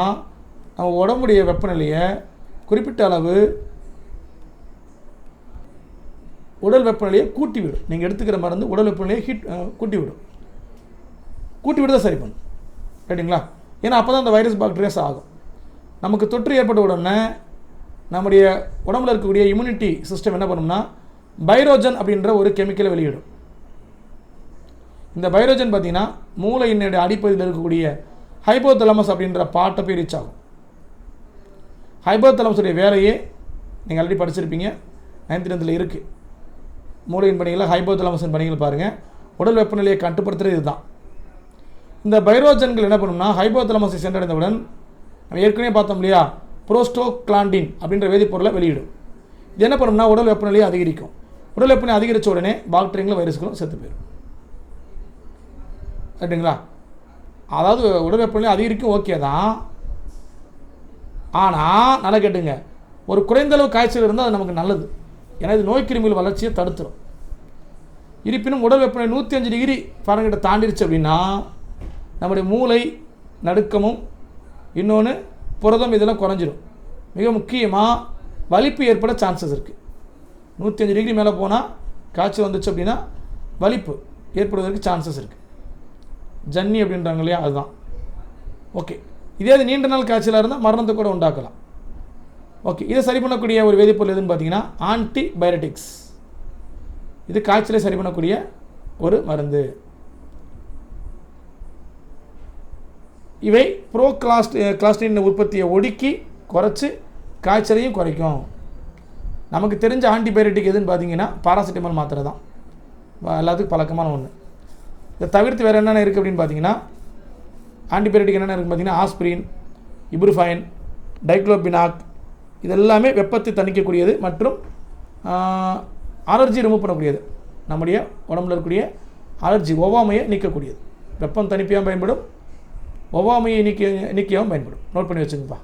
A: நம்ம உடம்புடைய வெப்பநிலையை குறிப்பிட்ட அளவு உடல் வெப்பநிலையை கூட்டி விடும். நீங்கள் எடுத்துக்கிற மருந்து உடல் வெப்பநிலையை கூட்டி விட தான் சரி பண்ணும். ரைட்டுங்களா? ஏன்னா அப்போ தான் அந்த வைரஸ் பாக்டீரியாஸ் ஆகும். நமக்கு தொற்று ஏற்பட்ட உடனே நம்முடைய உடம்புல இருக்கக்கூடிய இம்யூனிட்டி சிஸ்டம் என்ன பண்ணும்னா பைரோஜன் அப்படின்ற ஒரு கெமிக்கலை வெளியிடும். இந்த பைரோஜன் பார்த்திங்கன்னா மூளையினுடைய அடிப்பகுதியில் இருக்கக்கூடிய ஹைபோதலமஸ் அப்படின்ற பாட்டை போய் ரீச் ஆகும். ஹைபோதலமஸுடைய வேலையே நீங்கள் ஆல்ரெடி படிச்சிருப்பீங்க, 9th 10th இருக்குது. மூளையின் பணிகளில் ஹைபோதலமஸின் பணிகள் பாருங்கள். உடல் வெப்பநிலையை கட்டுப்படுத்துகிறது இதுதான். இந்த பைரோஜன்கள் என்ன பண்ணும்னா ஹைபோதலமஸை சென்றடைந்தவுடன் நம்ம ஏற்கனவே பார்த்தோம் இல்லையா, புரோஸ்டோகிளாண்டின் அப்படின்ற வேதிப்பொருளை வெளியிடும். இது என்ன பண்ணும்னா உடல் வெப்பநிலையை அதிகரிக்கும். உடல் வெப்பநிலை அதிகரித்த உடனே பாக்டீரியாங்களும் வைரஸ்களும் செத்து போயிடும். ரைட்டுங்களா? அதாவது உடல் வெப்பநிலை அதிகரிக்கும், ஓகே தான். ஆனால் நல்லா கேட்டுங்க, ஒரு குறைந்த அளவு காய்ச்சல் இருந்தால் அது நமக்கு நல்லது. ஏன்னா இது நோய் கிருமிகள் வளர்ச்சியை தடுத்துடும். இருப்பினும் உடல் வெப்பநிலை 105 டிகிரி ஃபாரன்ஹீட்டை தாண்டிடுச்சு அப்படின்னா நம்முடைய மூளை நடுக்கமும் இன்னொன்று புரதம் இதெல்லாம் குறைஞ்சிடும். மிக முக்கியமாக வலிப்பு ஏற்பட சான்சஸ் இருக்குது. 105 டிகிரி மேலே போனால் காய்ச்சல் வந்துச்சு அப்படின்னா வலிப்பு ஏற்படுவதற்கு சான்சஸ் இருக்குது. ஜன்னி அப்படின்றாங்க இல்லையா, அதுதான். ஓகே, இதே அது நீண்ட நாள் காய்ச்சலாக இருந்தால் மரணத்தை கூட உண்டாக்கலாம். ஓகே, இதை சரி பண்ணக்கூடிய ஒரு வேதிப்பொருள் எதுன்னு பார்த்தீங்கன்னா ஆன்டிபயோட்டிக்ஸ். இது காய்ச்சலை சரி பண்ணக்கூடிய ஒரு மருந்து. இவை கிளாஸ்டின் உற்பத்தியை ஒடுக்கி குறைச்சி காய்ச்சலையும் குறைக்கும். நமக்கு தெரிஞ்ச ஆன்டிபயோட்டிக் எதுன்னு பார்த்தீங்கன்னா பாராசிட்டமால் மாத்திரை தான் எல்லாத்துக்கும் பழக்கமான ஒன்று. இதை தவிர்த்து வேறு என்னென்ன இருக்குது அப்படின்னு பார்த்தீங்கன்னா ஆன்டிபயோட்டிக் என்னென்ன இருக்குன்னு பார்த்தீங்கன்னா ஆஸ்பிரின், இப்ரூஃபைன், டைக்ளோபினாக், இது எல்லாமே வெப்பத்தை தணிக்கக்கூடியது மற்றும் அலர்ஜி ரிமூவ் பண்ணக்கூடியது. நம்முடைய உடம்புல இருக்கக்கூடிய அலர்ஜி ஒவ்வாமையை நீக்கக்கூடியது. வெப்பம் தணிப்பியாகவும் பயன்படும், ஒவ்வாமையை நீக்கியாகவும் பயன்படும். நோட் பண்ணி வச்சுங்கப்பா.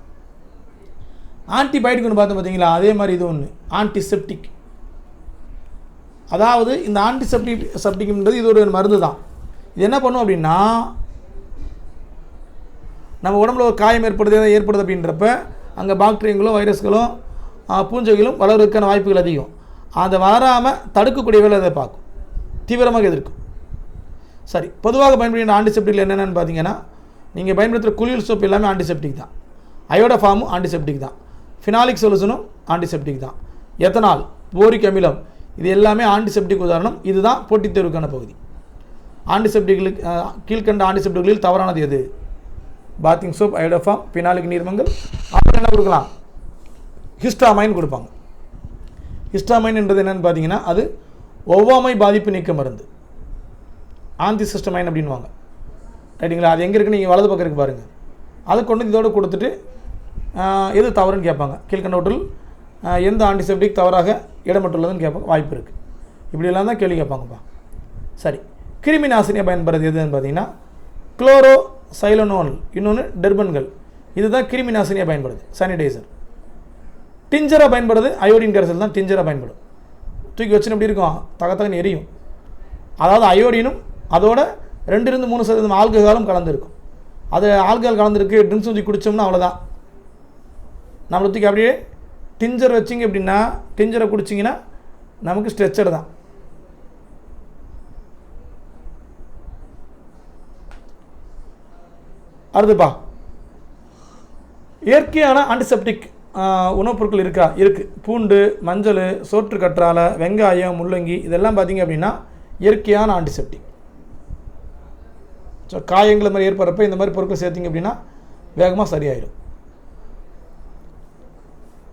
A: ஆன்டிபயோட்டிக் ஒன்று பார்த்தோம் பார்த்தீங்களா, அதே மாதிரி இது ஒன்று ஆன்டிசெப்டிக். அதாவது இந்த ஆன்டிசெப்டிக்ன்றது இது ஒரு மருந்து தான். இது என்ன பண்ணும் அப்படின்னா, நம்ம உடம்புல ஒரு காயம் ஏற்படுது அப்படின்றப்ப அங்கே பாக்டீரியங்களோ வைரஸ்களோ பூஞ்சைகளும் வளர்வதற்கான வாய்ப்புகள் அதிகம். அதை வராமல் தடுக்கக்கூடிய வேலை அதை பார்க்கும், தீவிரமாக எதிர்க்கும். சரி, பொதுவாக பயன்படுகிற ஆன்டிசெப்டிக்கில் என்னென்னு பார்த்தீங்கன்னா, நீங்கள் பயன்படுத்துகிற குளியல் சோப்பு எல்லாமே ஆன்டிசெப்டிக் தான். அயோடோஃபார்மும் ஆன்டிசெப்டிக் தான். ஃபினாலிக் சொல்யூஷனும் ஆன்டிசெப்டிக் தான். எத்தனால், போரிக் அமிலம், இது எல்லாமே ஆன்டிசெப்டிக் உதாரணம். இதுதான் போட்டித் தேர்வுக்கான பகுதி. ஆன்டிசெப்டிக்களுக்கு கீழ்கண்ட ஆன்டிசெப்டிக்களில் தவறானது எது? பாத்திங் சோப், அயோடோஃபார்ம், ஃபினாலிக் நீர்மங்கள். அப்புறம் என்ன கொடுக்கலாம்? ஹிஸ்டாமைன் கொடுப்பாங்க. ஹிஸ்டாமைன் என்றது என்னென்னு பார்த்தீங்கன்னா, அது ஒவ்வாமை பாதிப்பு நீக்க மருந்து, ஆன்டிசிஸ்டமைன் அப்படின்வாங்க. ரைட்டுங்களா? அது எங்கே இருக்குன்னு நீங்கள் வலது பக்கம் இருக்கு பாருங்கள். அதை கொண்டு இதோடு கொடுத்துட்டு எது தவறுன்னு கேட்பாங்க. கீழ்கண்டவற்றில் எந்த ஆன்டிசெப்டிக் தவறாக இடம்பெற்றுள்ளதுன்னு கேட்பாங்க, வாய்ப்பு இருக்குது. இப்படியெல்லாம் தான் கேள்வி கேட்பாங்கப்பா. சரி, கிருமி நாசினியை பயன்படுறது எதுன்னு பார்த்தீங்கன்னா குளோரோ சைலனோல், இன்னொன்று டெர்பன்கள். இதுதான் கிருமி நாசினியாக பயன்படுது, சானிடைசர். டிஞ்சராக பயன்படுது அயோடின் கரைசல் தான் டிஞ்சராக பயன்படும். தூக்கி வச்சுன்னு எப்படி இருக்கும், தகத்தகன்னு எரியும். அதாவது அயோடினும் அதோட 2-3% ஆல்கஹாலும் கலந்துருக்கும். அது ஆல்கஹால் கலந்துருக்கு, ட்ரிங்க்ஸ் ஊற்றி குடித்தோம்னா அவ்வளோதான். நம்மளை தூக்கி அப்படியே டிஞ்சர் வச்சிங்க அப்படின்னா, டிஞ்சரை குடிச்சிங்கன்னா நமக்கு ஸ்ட்ரெச்சர் தான். அடுத்துப்பா, இயற்கையான ஆன்டிசெப்டிக் உணவுப் பொருட்கள் இருக்குது. பூண்டு, மஞ்சள், சோற்று கற்றாழை, வெங்காயம், முள்ளங்கி, இதெல்லாம் பார்த்திங்க அப்படின்னா இயற்கையான ஆன்டிசெப்டிக். ஸோ காயங்கள் மாதிரி ஏற்படுறப்ப இந்த மாதிரி பொருட்கள் சேர்த்திங்க அப்படின்னா வேகமாக சரியாயிடும்.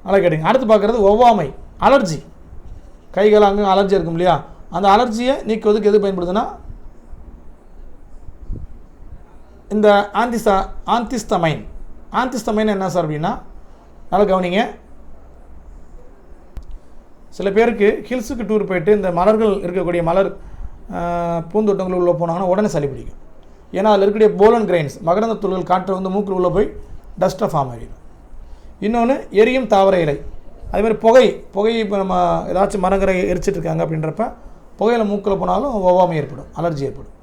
A: நல்லா கேட்டுங்க. அடுத்து பார்க்குறது ஒவ்வாமை, அலர்ஜி. கைகள் அங்கே அலர்ஜி இருக்கும் இல்லையா, அந்த அலர்ஜியை நீக்குவதுக்கு எது பயன்படுதுன்னா இந்த ஆன்டிஸ்தமைன். ஆன்டிஸ்தமைன் என்ன சார் அப்படின்னா, நல்லா கவனிங்க. சில பேருக்கு ஹில்ஸுக்கு டூர் போயிட்டு இந்த மலர்கள் இருக்கக்கூடிய மலர் பூந்தோட்டங்கள் உள்ளே போனாங்கன்னா உடனே சளி பிடிக்கும். ஏன்னா அதில் இருக்கக்கூடிய போலன் கிரைன்ஸ், மகரந்த தூள்கள் காற்றை வந்து மூக்கில் உள்ளே போய் டஸ்ட்டாக ஃபார்ம் ஆகிடும். இன்னொன்று எரியும் தாவர இலை. அதேமாதிரி புகை இப்போ நம்ம ஏதாச்சும் மரங்கரை எரிச்சிட்ருக்காங்க அப்படின்றப்ப புகையில் மூக்கில் போனாலும் ஒவ்வாமை ஏற்படும், அலர்ஜி ஏற்படும்.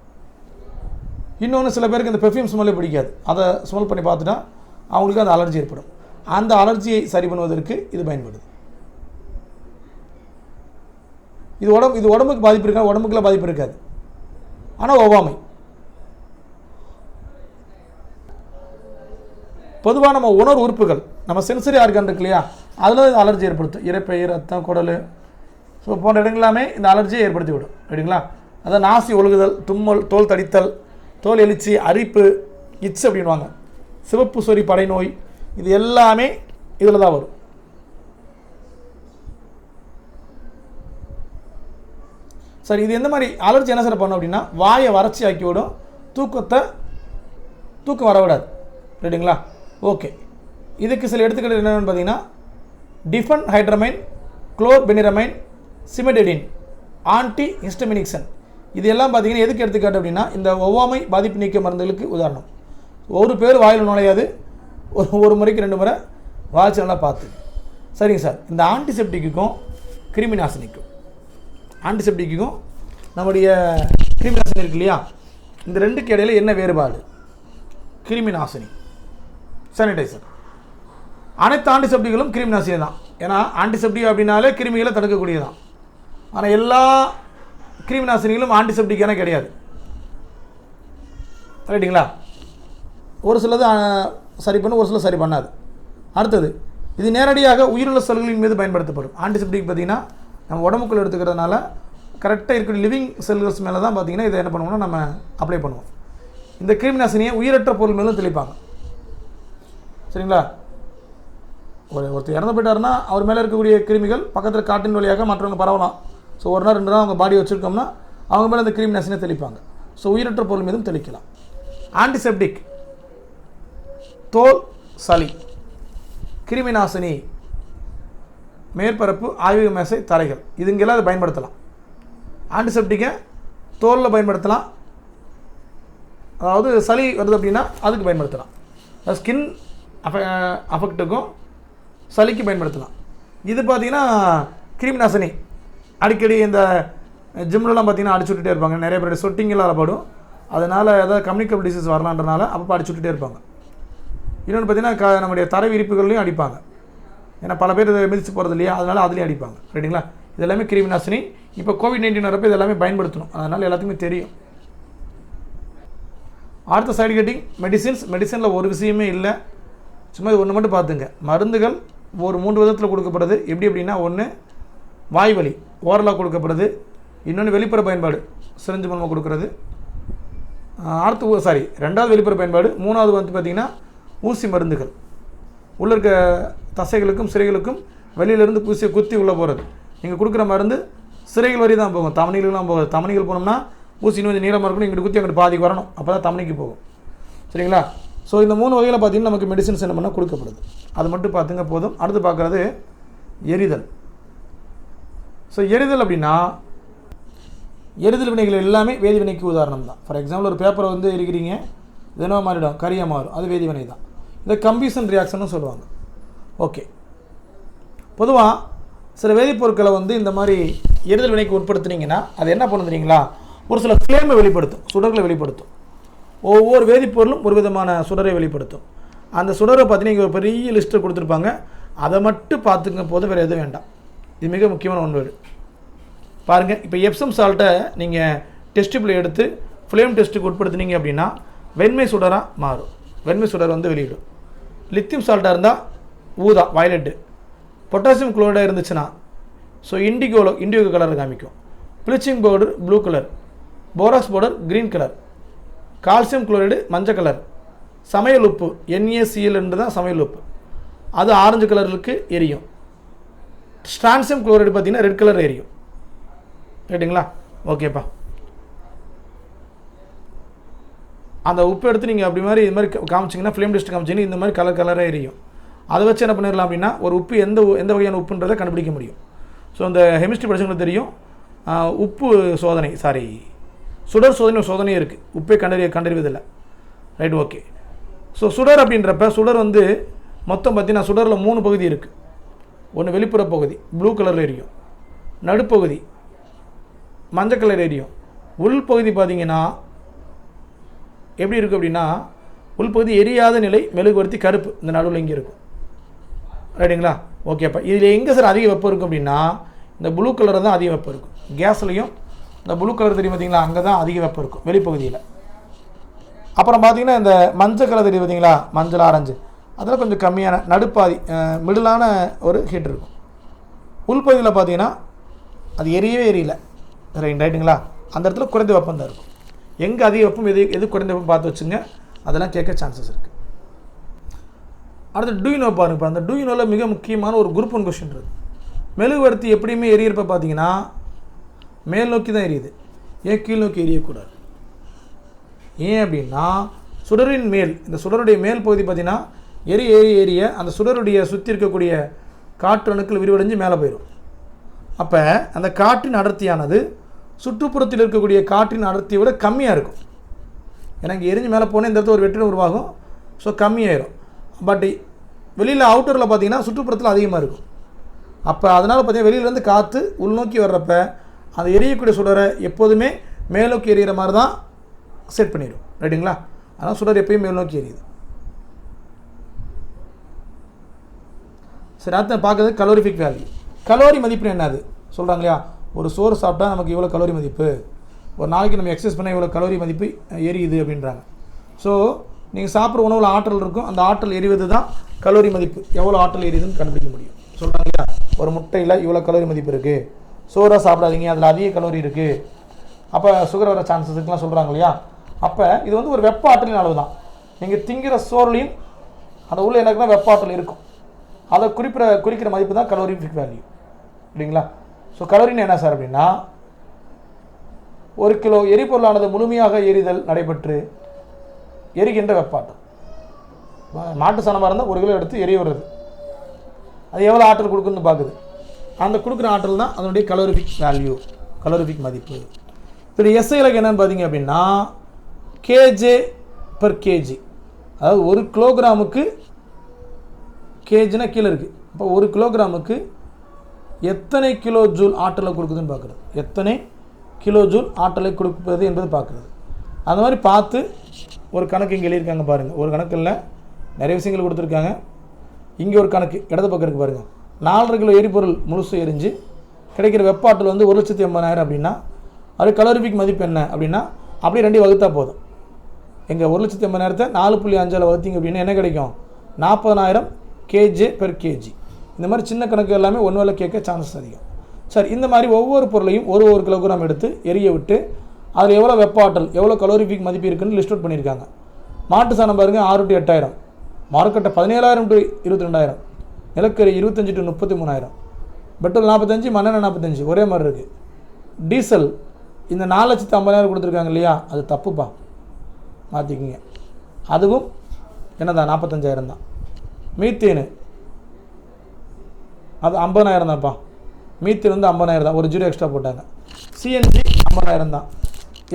A: இன்னொன்று சில பேருக்கு இந்த பெர்ஃப்யூம் ஸ்மெல்லே பிடிக்காது, அதை ஸ்மெல் பண்ணி பார்த்துட்டா அவங்களுக்கு அந்த அலர்ஜி ஏற்படும். அந்த அலர்ஜியை சரி பண்ணுவதற்கு இது பயன்படுது. இது உடம்புக்கு பாதிப்பு இருக்காது, உடம்புக்குள்ள பாதிப்பு இருக்காது, ஆனால் ஒவ்வாமை. பொதுவாக நம்ம உணர்வு உறுப்புகள், நம்ம சென்சரி ஆர்கான் இருக்கு இல்லையா, அதில் அலர்ஜி ஏற்படுத்தும். இரைப்பை, ரத்தம், குடல், ஸோ போன்ற இடங்கள் எல்லாமே இந்த அலர்ஜியை ஏற்படுத்தி விடும். ரைட்டுங்களா? அதான் நாசி ஒழுகுதல், தும்மல், தோல் தடித்தல், தோல் எழுச்சி, அரிப்பு, இட்ஸ் அப்படின்வாங்க, சிவப்பு சொறி படை நோய், இது எல்லாமே இதில் தான் வரும். சரி, இது எந்த மாதிரி அலர்ஜி என்ன சார் பண்ணும் அப்படின்னா, வாயை வறட்சி ஆக்கி விடும், தூக்கம் வரவிடாது. ரைட்டுங்களா? ஓகே. இதுக்கு சில எடுத்துக்காட்டு என்னென்னு பார்த்தீங்கன்னா டிஃபன் ஹைட்ரமைன், குளோர்பெனிரமைன், சிமெடெடின், ஆன்டி ஹிஸ்டமினிக்சன். இது எல்லாம் பார்த்தீங்கன்னா எதுக்கு எடுத்துக்காட்டு அப்படின்னா இந்த ஒவ்வாமை பாதிப்பு நீக்க மருந்துகளுக்கு உதாரணம். ஒரு பேர் வாயில் நுழையாது, ஒரு முறைக்கு 2 முறை வாய்ச்சி நல்லா பார்த்து. சரிங்க சார், இந்த ஆன்டிசெப்டிக்கும் கிருமிநாசினிக்கும் நம்முடைய கிருமிநாசினி இருக்கு இல்லையா, இந்த ரெண்டுக்கு இடையில என்ன வேறுபாடு? கிருமிநாசினி, சானிடைசர். அனைத்து ஆன்டிசெப்டிகளும் கிருமிநாசினி தான். ஏன்னா ஆன்டிசெப்டிக் அப்படின்னாலே கிருமிகளை தடுக்கக்கூடியதான். ஆனால் எல்லா கிருமிநாசினிகளும் ஆன்டிசெப்டிக்கான கிடையாது. ரைட்டுங்களா? ஒரு சிலது சரி பண்ணும், ஒரு சில சரி பண்ணாது. அடுத்தது, இது நேரடியாக உயிருள்ள செல்களின் மீது பயன்படுத்தப்படும். ஆன்டிசெப்டிக் பார்த்திங்கன்னா நம்ம உடம்புக்குள்ளே எடுத்துக்கிறதுனால கரெக்டாக இருக்கிற லிவிங் செல்கள்ஸ் மேலே தான் பார்த்திங்கன்னா இதை என்ன பண்ணுவோம்னா நம்ம அப்ளை பண்ணுவோம். இந்த கிருமிநாசினியை உயிரற்ற பொருள் மேலும் தெளிப்பாங்க. சரிங்களா? ஒருத்தர் இறந்து போயிட்டாருன்னா அவர் மேலே இருக்கக்கூடிய கிருமிகள் பக்கத்தில் காட்டின் வழியாக மற்றவங்க பரவலாம். ஸோ 1 நாள் 2 நாள் அவங்க பாடி வச்சுருக்கோம்னா அவங்க மேலே அந்த கிருமிநாசினியை தெளிப்பாங்க. ஸோ உயிரற்ற பொருள் மீதும் தெளிக்கலாம். ஆன்டிசெப்டிக், தோல், சளி, கிருமி நாசினி, மேற்பரப்பு, ஆய்வக மேசை, தரைகள், இதுங்கெல்லாம் அதை பயன்படுத்தலாம். ஆன்டிசெப்டிக்கை தோலில் பயன்படுத்தலாம். அதாவது சளி வருது அப்படின்னா அதுக்கு பயன்படுத்தலாம். ஸ்கின் அஃபெக்ட்டுக்கும் சளிக்கு பயன்படுத்தலாம். இது பார்த்திங்கன்னா கிருமி நாசினி அடிக்கடி இந்த ஜிம்லலாம் பார்த்திங்கன்னா அடிச்சு விட்டுட்டே இருப்பாங்க. நிறைய பேருடைய சொட்டிங்கெல்லாம் படும். அதனால் ஏதாவது கம்யூனிகபிள் டிசீஸ் வரலான்றனால அப்பப்போ அடிச்சு விட்டுட்டே இருப்பாங்க. இன்னொன்று பார்த்திங்கன்னா நம்முடைய தரை விரிப்புகள்லையும் அடிப்பாங்க. ஏன்னா பல பேர் இதை மிதித்து போகிறது இல்லையா, அதனால் அதுலேயும் அடிப்பாங்க. ரைட்டுங்களா? இது எல்லாமே கிருமி நாசினி. இப்போ கோவிட்-19 வரப்போ இது எல்லாமே பயன்படுத்தணும். அதனால் எல்லாத்துக்குமே தெரியும். அடுத்த சைடு கட்டிங் மெடிசினில் ஒரு விஷயமே இல்லை. சும்மா இது ஒன்று மட்டும் பார்த்துங்க. மருந்துகள் ஒரு 3 விதத்தில் கொடுக்கப்படுது. எப்படின்னா, ஒன்று வாய்வழி ஓரலாக கொடுக்கப்படுது, இன்னொன்று வெளிப்புற பயன்பாடு சிரிஞ்சு மூலமாக கொடுக்குறது, ரெண்டாவது வெளிப்புற பயன்பாடு, மூணாவது வந்து பார்த்திங்கன்னா ஊசி மருந்துகள் உள்ளே இருக்க தசைகளுக்கும் சிறைகளுக்கும் வெளியிலேருந்து ஊசியை குத்தி உள்ளே போகிறது. நீங்கள் கொடுக்குற மருந்து சிறைகள் வரி தான் போகும், தமனிகளுக்கெலாம் போகுது. தமனிகள் போனோம்னா ஊசி இன்னும் கொஞ்சம் நீளமாக இருக்கணும், இங்கிட்டு குத்தி அங்கிட்டு பாதிக்கு வரணும், அப்போ தான் தமனிக்கு போகும். சரிங்களா? ஸோ இந்த 3 வகையில் பார்த்திங்கன்னா நமக்கு மெடிசின்ஸ் என்ன பண்ணால் கொடுக்கப்படுது. அது மட்டும் பார்த்துங்க போதும். அடுத்து பார்க்குறது எரிதல். ஸோ எரிதல் அப்படின்னா எரிதல் வினைகள் எல்லாமே வேதிவினைக்கு உதாரணம் தான். ஃபார் எக்ஸாம்பிள் ஒரு பேப்பரை வந்து எரிக்கிறீங்க, இதனோ மாறிடும், கரியாக மாறும், அது வேதிவினை தான். இதை கம்பியூஷன் ரியாக்ஷன்னு சொல்லுவாங்க. ஓகே, பொதுவாக சில வேதிப்பொருட்களை வந்து இந்த மாதிரி எரிதல் வினைக்கு உட்படுத்துனீங்கன்னா அது என்ன பண்ண தெரியுங்களா, ஒரு சில ஃப்ளேமை வெளிப்படுத்தும், சுடர்களை வெளிப்படுத்தும். ஒவ்வொரு வேதிப்பொருளும் ஒரு விதமான சுடரை வெளிப்படுத்தும். அந்த சுடரை பார்த்தீங்கன்னா ஒரு பெரிய லிஸ்ட்டை கொடுத்துருப்பாங்க. அதை மட்டும் பார்த்துங்க போதும், வேறு எதுவும் வேண்டாம். இது மிக முக்கியமான ஒன்று. பாருங்கள், இப்போ எப்சம் சால்ட்டை நீங்கள் டெஸ்டிபிள் எடுத்து ஃப்ளேம் டெஸ்ட்டுக்கு உட்படுத்தினீங்க அப்படின்னா வெண்மை சுடராக மாறும். வெண்மை சுடர் வந்து வெளியிடும். லித்தியம் சால்ட்டாக இருந்தால் ஊதா வயலட்டு, பொட்டாசியம் குளோரைடாக இருந்துச்சுன்னா ஸோ இண்டிகோ கலர் காமிக்கும். Bleaching powder blue colour, borax powder green colour, calcium chloride மஞ்சள் கலர், சமையல் உப்பு NaCl என்று தான் சமையல் உப்பு, அது ஆரஞ்சு கலருக்கு எரியும். ஸ்ட்ரான்சியம் குளோரைடு பார்த்திங்கன்னா ரெட் கலர் எரியும். ரைட்டுங்களா? ஓகேப்பா. அந்த உப்பு எடுத்து நீங்கள் அப்படி மாதிரி இது மாதிரி காமிச்சிங்கன்னா ஃப்ளேம் டெஸ்ட் காமிச்சிங்கன்னா இந்த மாதிரி கலராக எரியும். அதை வச்சு என்ன பண்ணிடலாம் அப்படின்னா ஒரு உப்பு எந்த வகையான உப்புன்றதை கண்டுபிடிக்க முடியும். ஸோ இந்த கெமிஸ்ட்ரி படிச்சவங்களுக்கு தெரியும். உப்பு சோதனை சுடர் சோதனையும் இருக்குது, உப்பை கண்டறிவதில்லை. Right, okay. ஸோ சுடர் அப்படின்றப்ப சுடர் வந்து மொத்தம் பார்த்திங்கன்னா சுடரில் 3 பகுதி இருக்குது. ஒன்று வெளிப்புற பகுதி ப்ளூ கலரில் எரியும், நடுப்பகுதி மஞ்சள் கலர் எரியும், உள்பகுதி பார்த்திங்கன்னா எப்படி இருக்குது அப்படின்னா உள்பகுதி எரியாத நிலை மெழுகுவர்த்தி கருப்பு இந்த நடுவில் இங்கே இருக்கும். ரைட்டுங்களா? ஓகேப்பா. இதில் எங்கே சார் அதிக வெப்பம் இருக்கும் அப்படின்னா இந்த ப்ளூ கலரில் தான் அதிக வெப்பம் இருக்கும். கேஸ்லையும் இந்த ப்ளூ கலர் தெரியும் பார்த்திங்களா, அங்கே தான் அதிக வெப்பம் இருக்கும் வெளிப்பகுதியில். அப்புறம் பார்த்திங்கன்னா இந்த மஞ்சள் கலர் தெரியும் பார்த்திங்களா, மஞ்சள் ஆரஞ்சு, அதில் கொஞ்சம் கம்மியான நடுப்பாதி மிடிலான ஒரு ஹீட் இருக்கும். உள்பகுதியில் பார்த்திங்கன்னா அது எரியல. ரைட்டுங்களா? அந்த இடத்துல குறைந்த வெப்பம் தான் இருக்கும். எங்கே அதிக வெப்பம் எது குறைந்த வெப்பம் பார்த்து வச்சுங்க, அதெல்லாம் கேட்க சான்சஸ் இருக்குது. அடுத்து டூயினோ பாருங்க. அந்த டூயினோவில் மிக முக்கியமான ஒரு குரூப் 1 கொஸ்டின் இருக்குது. மெழுகுவர்த்தி எப்படியுமே எரியறப்ப பார்த்தீங்கன்னா மேல் நோக்கி தான் எரியுது, ஏன் கீழ் நோக்கி எரியக்கூடாது? ஏன் அப்படின்னா சுடரின் மேல், இந்த சுடருடைய மேல் பகுதி பார்த்திங்கன்னா எரிய அந்த சுடருடைய சுற்றி இருக்கக்கூடிய காற்று அணுக்கள் விரிவடைஞ்சு மேலே போயிடும். அப்போ அந்த காற்றின் அடர்த்தியானது சுற்றுப்புறத்தில் இருக்கக்கூடிய காற்றின் அடர்த்தியை விட கம்மியாக இருக்கும். ஏன்னா இங்கே எரிஞ்சு மேலே போனால் இந்த இடத்துல ஒரு வெற்றிடம் உருவாகும், ஸோ கம்மியாயிரும். பட் வெளியில் அவுட்டரில் பார்த்திங்கன்னா சுற்றுப்புறத்தில் அதிகமாக இருக்கும். அப்போ அதனால் பார்த்திங்கன்னா வெளியிலேருந்து காற்று உள்நோக்கி வர்றப்ப அந்த எரியக்கூடிய சுடரை எப்போதுமே மேல்நோக்கி எரியிற மாதிரி தான் செட் பண்ணிடும். ரைட்டுங்களா? அதனால் சுடர் எப்பயும் மேல் நோக்கி எரியுது. சரி, அடுத்து பார்க்குறது கலோரிஃபிக் வேல்யூ. கலோரி மதிப்பு என்னது சொல்கிறாங்க இல்லையா, ஒரு சோறு சாப்பிட்டா நமக்கு இவ்வளோ கலோரி மதிப்பு, ஒரு நாளைக்கு நம்ம எக்ஸசைஸ் பண்ணால் இவ்வளோ கலோரி மதிப்பு எரியுது அப்படின்றாங்க. ஸோ நீங்கள் சாப்பிட்ற உணவில் ஆற்றல் இருக்கும், அந்த ஆற்றல் எரிவது தான் கலோரி மதிப்பு. எவ்வளோ ஆற்றல் எரியுதுன்னு கண்டுபிடிக்க முடியும். சொல்கிறாங்க இல்லையா, ஒரு முட்டையில் இவ்வளோ கலோரி மதிப்பு இருக்குது, சோறாக சாப்பிடாதீங்க அதில் அதிக கலோரி இருக்குது, அப்போ சுகர் வர சான்சஸ் இருக்குலாம் சொல்கிறாங்க இல்லையா. அப்போ இது வந்து ஒரு வெப்ப ஆற்றலின் அளவு தான். நீங்கள் திங்கிற சோறுலையும் அந்த உள்ள எனக்கு தான் வெப்ப ஆற்றல் இருக்கும், அதை குறிக்கிற மதிப்பு தான் கலோரிஃபிக் வேல்யூ. இல்லைங்களா? ஸோ கலோரின்னு என்ன சார் அப்படின்னா, 1 கிலோ எரிபொருளானது முழுமையாக எரிதல் நடைபெற்று எரிகின்ற வெப்பாற்றல். மாட்டு சாணமாக இருந்தால் 1 கிலோ எடுத்து எரிய விடுறது, அது எவ்வளோ ஆற்றல் கொடுக்குன்னு பார்க்குது. அந்த கொடுக்குற ஆற்றல் தான் அதனுடைய கலோரிஃபிக் வேல்யூ, கலோரிஃபிக் மதிப்பு. இப்போ எஸ்ஐலுக்கு என்னென்னு பார்த்தீங்க அப்படின்னா கேஜே பெர் கேஜி, அதாவது 1 கிலோகிராமுக்கு, கேஜினா கீழே இருக்குது, இப்போ 1 கிலோகிராமுக்கு எத்தனை கிலோ ஜூல் ஆற்றலை கொடுக்குதுன்னு பார்க்குறது, எத்தனை கிலோ ஜூல் ஆற்றலை கொடுப்பது என்பது பார்க்குறது. அந்த மாதிரி பார்த்து ஒரு கணக்கு இங்கே எழுதியிருக்காங்க பாருங்கள். ஒரு கணக்கில் நிறைய விஷயங்கள் கொடுத்துருக்காங்க. இங்கே ஒரு கணக்கு இடது பக்கம் இருக்குது பாருங்கள். 4.5 கிலோ எரிபொருள் முழுசு எரிஞ்சு கிடைக்கிற வெப்ப ஆற்றல் வந்து 1,80,000 அப்படின்னா அது கலோரிஃபிக் மதிப்பு என்ன அப்படின்னா அப்படியே 2 வகுத்தா போதும். எங்கள் 1,80,000 4.5 வகுத்திங்க அப்படின்னா என்ன கிடைக்கும்? 40,000 கேஜே பெர் கேஜி. இந்த மாதிரி சின்ன கணக்கு எல்லாமே ஒன்று வேலை கேட்க சான்சஸ் அதிகம். சரி, இந்த மாதிரி ஒவ்வொரு பொருளையும் ஒரு கிலோகிராம் எடுத்து எரிய விட்டு அதில் எவ்வளோ வெப்ப ஆற்றல், எவ்வளோ கலோரிஃபிக் மதிப்பு இருக்குன்னு லிஸ்ட் அவுட் பண்ணியிருக்காங்க. மாட்டு சாணம் பாருங்கள் 6 to 8,000, மார்க்கெட்டை 17,000 to 22,000, நிலக்கரி 25 to 33,000, பெட்ரோல் 45, மண்ணெண்ணெய் 45, ஒரே மாதிரி இருக்குது. டீசல் இந்த 4,50,000 கொடுத்துருக்காங்க இல்லையா, அது தப்புப்பா, மாற்றிக்கிங்க. அதுவும் என்ன தான் 45,000 தான். மீத்தேனு அது 50,000 தான்ப்பா. மீத்தேன் வந்து 50,000 தான், ஒரு 0 எக்ஸ்ட்ரா போட்டாங்க. சிஎன்ஜி 50,000 தான்.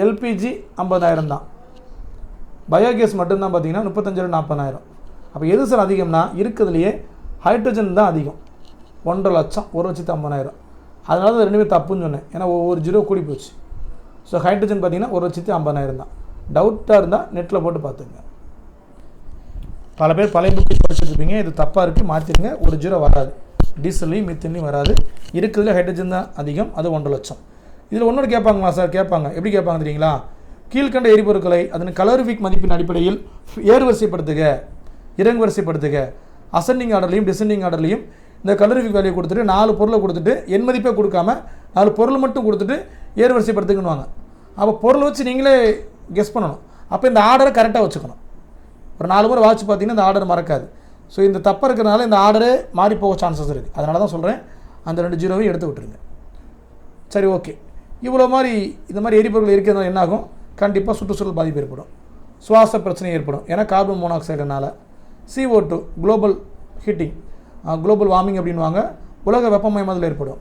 A: எல்பிஜி 50,000 தான். பயோகேஸ் மட்டும்தான் பார்த்தீங்கன்னா 35,000 40,000. அப்போ எது சார் அதிகம்னா இருக்கிறதுலையே ஹைட்ரஜன் தான் அதிகம், 1.5 லட்சம், 1,50,000. அதனால தான் ரெண்டுமே தப்புன்னு சொன்னேன், ஏன்னா ஒவ்வொரு 0 கூடி போச்சு. ஸோ ஹைட்ரஜன் பார்த்தீங்கன்னா 1,50,000 தான். டவுட்டாக இருந்தால் நெட்டில் போட்டு பார்த்துங்க. பல பேர் பழைய புக்கு படிச்சுருப்பீங்க, இது தப்பாக இருக்குது, மாற்றிடுங்க. ஒரு 0 வராது, டீசல்லையும் மீத்தன்லையும் வராது. இருக்கிறதுல ஹைட்ரஜன் தான் அதிகம், அது 1.5 லட்சம். இதில் ஒன்றோடு கேட்பாங்களா சார்? கேட்பாங்க. எப்படி கேட்பாங்க தெரியுங்களா? கீழ்கண்ட எரிபொருட்களை அதன் கலோரிஃபிக் மதிப்பின் அடிப்படையில் ஏறுவரிசைப்படுத்துக, இறங்கு வரிசைப்படுத்துக. அசெண்டிங் ஆர்டர்லையும் டிசெண்டிங் ஆர்டர்லையும் இந்த கலோரிஃபிக் வேல்யூ கொடுத்துட்டு 4 பொருளை கொடுத்துட்டு என் மதிப்பே கொடுக்காம 4 பொருள் மட்டும் கொடுத்துட்டு ஏறுவரிசைப்படுத்துக்குன்னுவாங்க. அப்போ பொருளை வச்சு நீங்களே கெஸ் பண்ணணும். அப்போ இந்த ஆர்டரை கரெக்டாக வச்சுக்கணும். ஒரு 4 முறை வாட்ச் பார்த்தீங்கன்னா இந்த ஆர்டர் மறக்காது. ஸோ இந்த தப்பாக இருக்கிறனால இந்த ஆர்டரே மாறி போக சான்சஸ் இருக்குது. அதனால தான் சொல்கிறேன், அந்த 2 0வையும் எடுத்து விட்டுருங்க. சரி, ஓகே. இவ்வளோ மாதிரி இந்த மாதிரி எரிபொருள் இருக்கிறதுனால என்னாகும்? கண்டிப்பாக சுற்றுச்சூழல் பாதிப்பு ஏற்படும், சுவாச பிரச்சனை ஏற்படும். ஏன்னா கார்பன் மோனாக்சைடுனால. CO2 global heating, global warming அப்படின்வாங்க, உலக வெப்பமயமாதல் ஏற்படும்.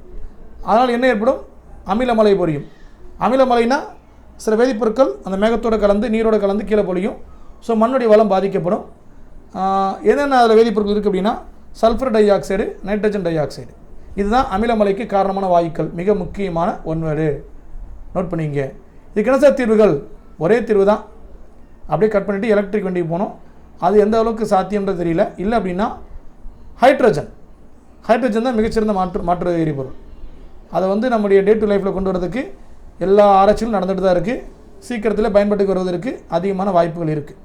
A: அதனால் என்ன ஏற்படும்? அமிலமலை பொரியும். அமிலமலைனா சில வேதிப்பொருட்கள் அந்த மேகத்தோடு கலந்து நீரோடு கலந்து கீழே பொழியும். ஸோ மண்ணுடைய வளம் பாதிக்கப்படும். என்னென்ன அதில் வேதிப்பொருட்கள் இருக்குது அப்படின்னா sulphur di oxide, nitrogen di oxide. இதுதான் அமிலமலைக்கு காரணமான வாயுக்கள். மிக முக்கியமான ஒன்வேர்டு, நோட் பண்ணிங்க. இதுக்கு என்ன சார் தீர்வுகள்? ஒரே தீர்வு தான். அப்படியே கட் பண்ணிவிட்டு எலக்ட்ரிக் வண்டிக்கு போகணும். அது எந்த அளவுக்கு சாத்தியம்ன்றது தெரியல. இல்லை அப்படின்னா ஹைட்ரஜன் தான் மிகச்சிறந்த மாற்று எரிபொருள். அதை வந்து நம்முடைய டே டு லைஃப்பில் கொண்டு வரதுக்கு எல்லா ஆராய்ச்சிகளும் நடந்துகிட்டு தான் இருக்குது. சீக்கிரத்தில் பயன்பாட்டுக்கு வருவதற்கு அதிகமான வாய்ப்புகள் இருக்குது.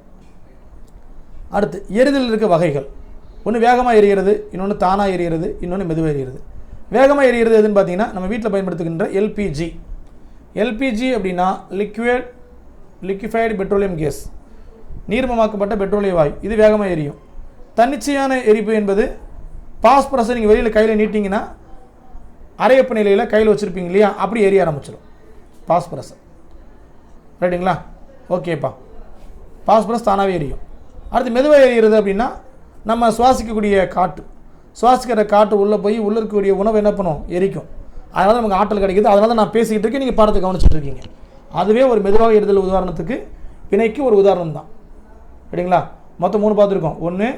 A: அடுத்து எரிதல் இருக்க வகைகள். ஒன்று வேகமாக எரிகிறது, இன்னொன்று தானாக எரிகிறது, இன்னொன்று மெதுவாக எரிகிறது. வேகமாக எரிகிறது எதுன்னு பார்த்தீங்கன்னா நம்ம வீட்டில் பயன்படுத்துகின்ற எல்பிஜி அப்படின்னா லிக்விஃபைடு பெட்ரோலியம் கேஸ், நீர்மமாக்கப்பட்ட பெட்ரோலிய வாயு. இது வேகமாக எரியும். தன்னிச்சையான எரிப்பு என்பது பாஸ்பரஸை நீங்கள் வெளியில் கையில் நீட்டிங்கன்னா அரையப்பு நிலையில் கையில் வச்சுருப்பீங்க இல்லையா, அப்படி எரிய ஆரம்பிச்சிடும் பாஸ்பரஸ். ரைட்டுங்களா? ஓகேப்பா. பாஸ்பரஸ் தானாகவே எரியும். அடுத்து மெதுவாக எரிகிறது அப்படின்னா நம்ம சுவாசிக்கிற காற்று உள்ளே போய் உள்ளே இருக்கக்கூடிய உணவு என்ன பண்ணும்? எரிக்கும். அதனால தான் நமக்கு ஆற்றல் கிடைக்குது. அதனால தான் நான் பேசிக்கிட்டு இருக்கேன், நீங்கள் பாடத்தை கவனிச்சுட்டு இருக்கீங்க. அதுவே ஒரு மெதுவாக எரிதல் உதாரணத்துக்கு வினைக்கு ஒரு உதாரணம் தான். ரைட்டுங்களா? மொத்தம் 3 பார்த்துருக்கோம். ஒன்று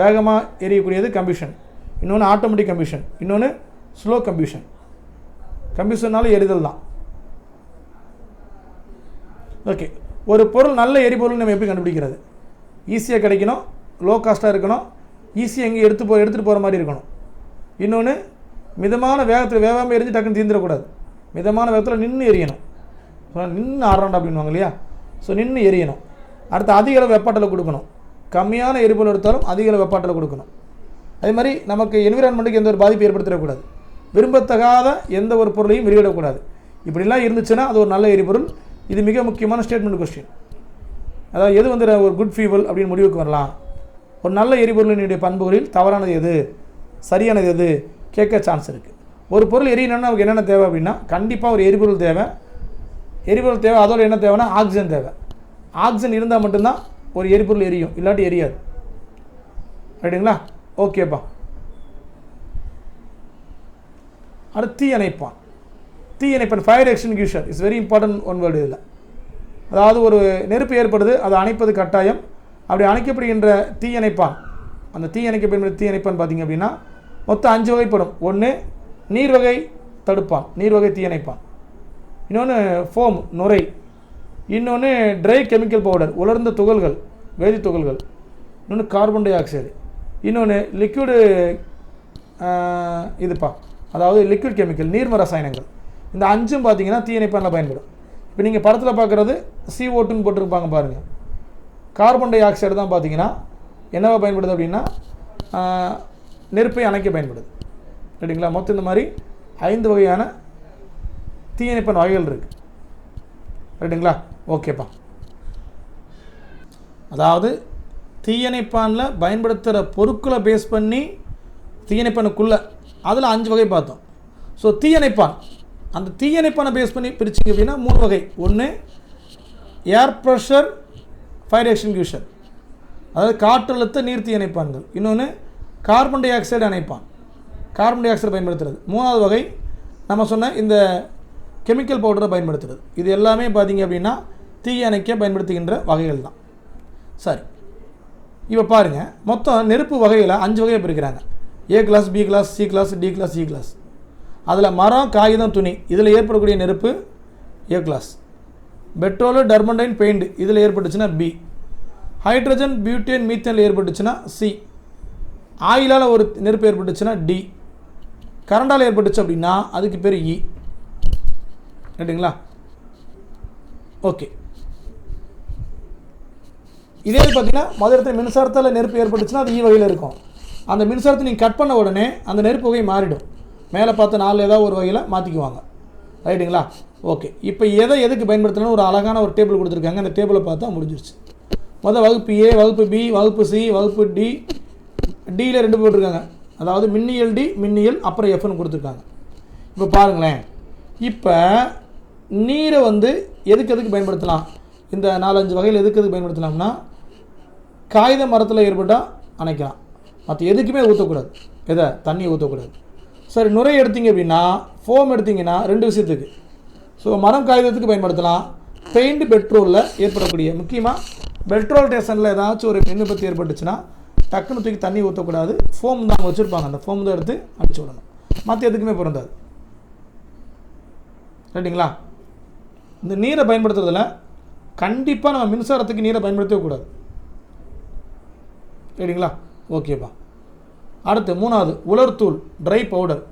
A: வேகமாக எரியக்கூடியது கம்பியூஷன், இன்னொன்று ஆட்டோமேட்டிக் கம்பியூஷன், இன்னொன்று ஸ்லோ கம்பியூஷன். கம்பியூஷன்னாலும் எரிதல் தான். ஓகே. ஒரு பொருள் நல்ல எரிபொருள் நம்ம எப்படி கண்டுபிடிக்கிறது? ஈஸியாக கிடைக்கணும், லோ காஸ்ட்டாக இருக்கணும், ஈஸியாக எங்கேயும் எடுத்துகிட்டு போகிற மாதிரி இருக்கணும். இன்னொன்று மிதமான வேகத்தில் வேகாமல் எரிஞ்சு டக்குன்னு தீர்ந்துடக்கூடாது. மிதமான வேகத்தில் நின்று எரியணும். நின்று ஆடுறாண்டா அப்படின்வாங்க இல்லையா, ஸோ நின்று எரியணும். அடுத்து அதிக அளவு வெப்பாட்டலை கொடுக்கணும். கம்மியான எரிபொருள் எடுத்தாலும் அதிக அளவு வெப்பாட்டலை கொடுக்கணும். அதே மாதிரி நமக்கு என்விரான்மெண்ட்டுக்கு எந்த ஒரு பாதிப்பு ஏற்படுத்திடக்கூடாது. விரும்பத்தகாத எந்த ஒரு பொருளையும் வெளியிடக்கூடாது. இப்படிலாம் இருந்துச்சுன்னா அது ஒரு நல்ல எரிபொருள். இது மிக முக்கியமான ஸ்டேட்மெண்ட் கொஸ்டின். அதாவது எது வந்து ஒரு குட் ஃபியூவல் அப்படின்னு முடிவுக்கு வரலாம். ஒரு நல்ல எரிபொருளினுடைய பண்புகளில் தவறானது எது, சரியானது எது கேட்க சான்ஸ் இருக்குது. ஒரு பொருள் எரியணும்னா நமக்கு என்னென்ன தேவை அப்படின்னா கண்டிப்பாக ஒரு எரிபொருள் தேவை. அதோட என்ன தேவைன்னா ஆக்சிஜன் தேவை. ஆக்சிஜன் இருந்தால் மட்டும்தான் ஒரு எரிபொருள் எரியும், இல்லாட்டி எரியாது. ரைட்டுங்களா? ஓகேப்பா. அடுத்து தீயணைப்பான். தீயணைப்பான் fire extinguisher is very important one word. இதில் அதாவது ஒரு நெருப்பு ஏற்படுது, அதை அணைப்பது கட்டாயம். அப்படி அணைக்கப்படுகின்ற தீயணைப்பான், அந்த தீயணைக்க பயன்படுத்த தீயணைப்பான் பார்த்திங்க அப்படின்னா மொத்தம் 5 வகைப்படும். ஒன்று நீர்வகை தடுப்பான், நீர்வகை தீயணைப்பான். இன்னொன்று ஃபோம் நுரை. இன்னொன்று ட்ரை கெமிக்கல் பவுடர் உலர்ந்த துகள்கள், வேதி துகள்கள். இன்னொன்று கார்பன் டை ஆக்சைடு. இன்னொன்று லிக்விடு இதுப்பா, அதாவது லிக்விட் கெமிக்கல் நீர்ம ரசாயனங்கள். இந்த 5ம் பார்த்தீங்கன்னா தீயணைப்பானில் பயன்படும். இப்போ நீங்கள் படத்தில் பார்க்குறது CO2ன்னு போட்டிருப்பாங்க பாருங்கள். கார்பன் டை ஆக்சைடு தான் பார்த்தீங்கன்னா என்னவா பயன்படுது அப்படின்னா நெருப்பை அணைக்க பயன்படுது. ரைட்டுங்களா? மொத்தம் இந்த மாதிரி 5 வகையான தீயணைப்பான் வகைகள் இருக்குது. ரைட்டுங்களா? ஓகேப்பா. அதாவது தீயணைப்பானில் பயன்படுத்துகிற பொருட்களை பேஸ் பண்ணி தீயணைப்பானுக்குள்ளே அதில் 5 வகை பார்த்தோம். ஸோ தீயணைப்பான், அந்த தீயணைப்பானை பேஸ் பண்ணி பிரிச்சிங்க அப்படின்னா 3 வகை. ஒன்று ஏர் ப்ரெஷர் ஃபயர் எக்ஸ்டிங்யூஷர், அதாவது காற்றழுத்த நீர் தீயணைப்பான்கள். இன்னொன்று கார்பன் டை ஆக்சைடு அணைப்பான், கார்பன் டை ஆக்சைடு பயன்படுத்துறது. 3வது வகை நம்ம சொன்ன இந்த கெமிக்கல் பவுடரை பயன்படுத்துறது. இது எல்லாமே பார்த்திங்க அப்படின்னா தீயணைக்க பயன்படுத்துகின்ற வகைகள் தான். சரி, இப்போ பாருங்கள், மொத்தம் நெருப்பு வகையில் 5 வகையை பிரிக்கிறாங்க. A class, B class, C class, D class, E class. அதில் மரம், காகிதம், துணி இதில் ஏற்படக்கூடிய நெருப்பு A class. Petrol, turpentine, paint இதில் ஏற்பட்டுச்சுன்னா B. ஹைட்ரஜன், பியூட்டேன், மீத்தேனில் ஏற்பட்டுச்சுன்னா C. ஆயிலால் ஒரு நெருப்பு ஏற்பட்டுச்சுன்னா D. கரண்டால் ஏற்பட்டுச்சு அப்படின்னா அதுக்கு பேர் E. ரைட்டுங்களா? ஓகே. இதே பார்த்தீங்கன்னா மொதல் மின்சாரத்தால் நெருப்பு ஏற்பட்டுச்சுன்னா அது E வகையில் இருக்கும். அந்த மின்சாரத்தை நீங்கள் கட் பண்ண உடனே அந்த நெருப்பு வகை மாறிடும். மேலே பார்த்து 4 ஏதாவது ஒரு வகையில் மாற்றிக்குவாங்க. ரைட்டுங்களா? ஓகே. இப்போ எதுக்கு பயன்படுத்தணும்னு ஒரு அழகான ஒரு டேபிள் கொடுத்துருக்காங்க. அந்த டேபிளை பார்த்தா முடிஞ்சிருச்சு. வகுப்பு A, வகுப்பு B, வகுப்பு C, வகுப்பு D. டியில் 2 போட்டிருக்காங்க. அதாவது மின்னியல் D, மின்னியல் அப்புறம் Fன்னு கொடுத்துருக்காங்க. இப்போ பாருங்களேன், இப்போ நீரை எதுக்கு பயன்படுத்தலாம்? இந்த 4-5 வகையில் எதுக்கு பயன்படுத்தலாம்னா காகித மரத்தில் ஏற்பட்டால் அணைக்கலாம். மற்ற எதுக்குமே ஊற்றக்கூடாது. தண்ணியை ஊற்றக்கூடாது. சரி, நுரை எடுத்திங்க அப்படின்னா, ஃபோம் எடுத்திங்கன்னா 2 விஷயத்துக்கு. ஸோ மரம் காகிதத்துக்கு பயன்படுத்தலாம். பெயிண்ட், பெட்ரோலில் ஏற்படக்கூடிய, முக்கியமாக பெட்ரோல் ஸ்டேஷனில் ஏதாச்சும் ஒரு மின் விபத்து ஏற்பட்டுச்சுன்னா டக்குன்னு தூக்கி தண்ணி ஊற்றக்கூடாது. ஃபோம் தான் அங்கே வச்சுருப்பாங்க, அந்த ஃபோம் தான் எடுத்து அடிச்சு விடணும். மற்ற எதுக்குமே பொருந்தாது. ரைட்டுங்களா? இந்த நீரை பயன்படுத்துறதில் கண்டிப்பாக நம்ம மின்சாரத்துக்கு நீரை பயன்படுத்தவே கூடாது. ரைட்டுங்களா? ஓகேப்பா. அடுத்து 3வது உலர்த்தூள், ட்ரை பவுடர்.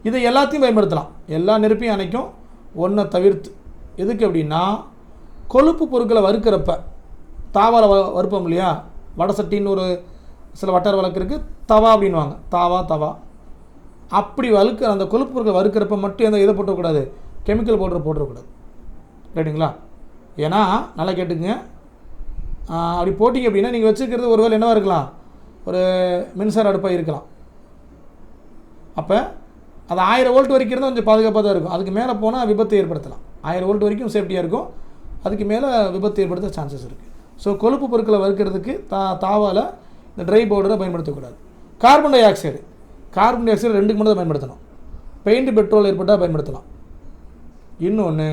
A: இதை எல்லாத்தையும் பயன்படுத்தலாம். எல்லா நெருப்பையும் அணைக்கும், ஒன்றை தவிர்த்து. எதுக்கு அப்படின்னா கொழுப்பு பொருட்களை வறுக்கிறப்ப தாவால் வறுப்போம் இல்லையா? வடை சட்டின்னு ஒரு சில வட்டார வழக்கு இருக்குது, தவா அப்படின்வாங்க. தவா அப்படி அந்த கொழுப்பு பொருட்களை வறுக்கிறப்ப மட்டும் இதை போட்டக்கூடாது, கெமிக்கல் பவுடர் போட்டுறக்கூடாது. ரைட்டுங்களா? ஏன்னா நல்லா கேட்டுக்குங்க, அப்படி போட்டிங்க அப்படின்னா நீங்கள் வச்சுக்கிறது ஒரு வேளை என்னவாக இருக்கலாம், ஒரு மின்சார அடுப்பாக இருக்கலாம். அப்போ அது 1000 வோல்ட் வரைக்கும் இருந்தால் கொஞ்சம் பாதுகாப்பாக தான் இருக்கும். அதுக்கு மேலே போனால் விபத்து ஏற்படுத்தலாம். 1000 வோல்ட் வரைக்கும் சேஃப்டியாக இருக்கும், அதுக்கு மேலே விபத்து ஏற்படுத்த சான்சஸ் இருக்குது. ஸோ கொழுப்பு பொருட்களை வறுக்கிறதுக்கு தாவால் இந்த ட்ரை பவுடரை பயன்படுத்தக்கூடாது. கார்பன் டை ஆக்சைடு 2க்கு மட்டும் தான் பயன்படுத்தணும். பெயிண்ட், பெட்ரோல் ஏற்பட்டால் பயன்படுத்தலாம். இன்னொன்று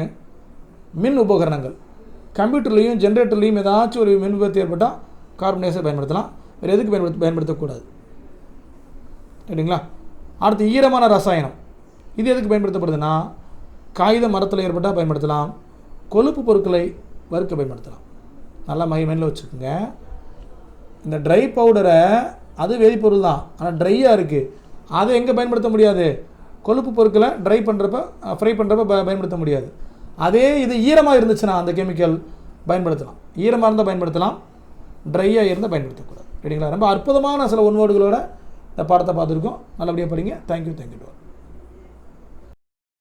A: மின் உபகரணங்கள், கம்ப்யூட்டர்லேயும் ஜென்ரேட்டர்லேயும் ஏதாச்சும் ஒரு மின் விபத்து ஏற்பட்டால் கார்பன் டை ஆக்சைடு பயன்படுத்தலாம். வேறு எதுக்கு பயன்படுத்தக்கூடாது? ரைட்டுங்களா? அடுத்து ஈரமான ரசாயனம். இது எதுக்கு பயன்படுத்தப்படுதுன்னா காகித மரத்தில் ஏற்பட்டால் பயன்படுத்தலாம், கொழுப்பு பொருட்களை வறுக்க பயன்படுத்தலாம். நல்லா மைண்டில் வச்சுக்கோங்க. இந்த ட்ரை பவுடரை அது வேதிப்பொருள் தான், ஆனால் ட்ரையாக இருக்குது, அதை எங்கே பயன்படுத்த முடியாது? கொழுப்பு பொருட்களை ஃப்ரை பண்ணுறப்ப பயன்படுத்த முடியாது. அதே இது ஈரமாக இருந்துச்சுன்னா அந்த கெமிக்கல் பயன்படுத்தலாம். ஈரமாக இருந்தால் பயன்படுத்தலாம், ட்ரையாக இருந்தால் பயன்படுத்தக்கூடாது. ரைட்டுங்களா? ரொம்ப அற்புதமான சில ஒன்வேர்டுகளோட இந்த பாடத்தை பார்த்துருக்கோம். நல்லபடியாக படிங்க. தேங்க்யூ.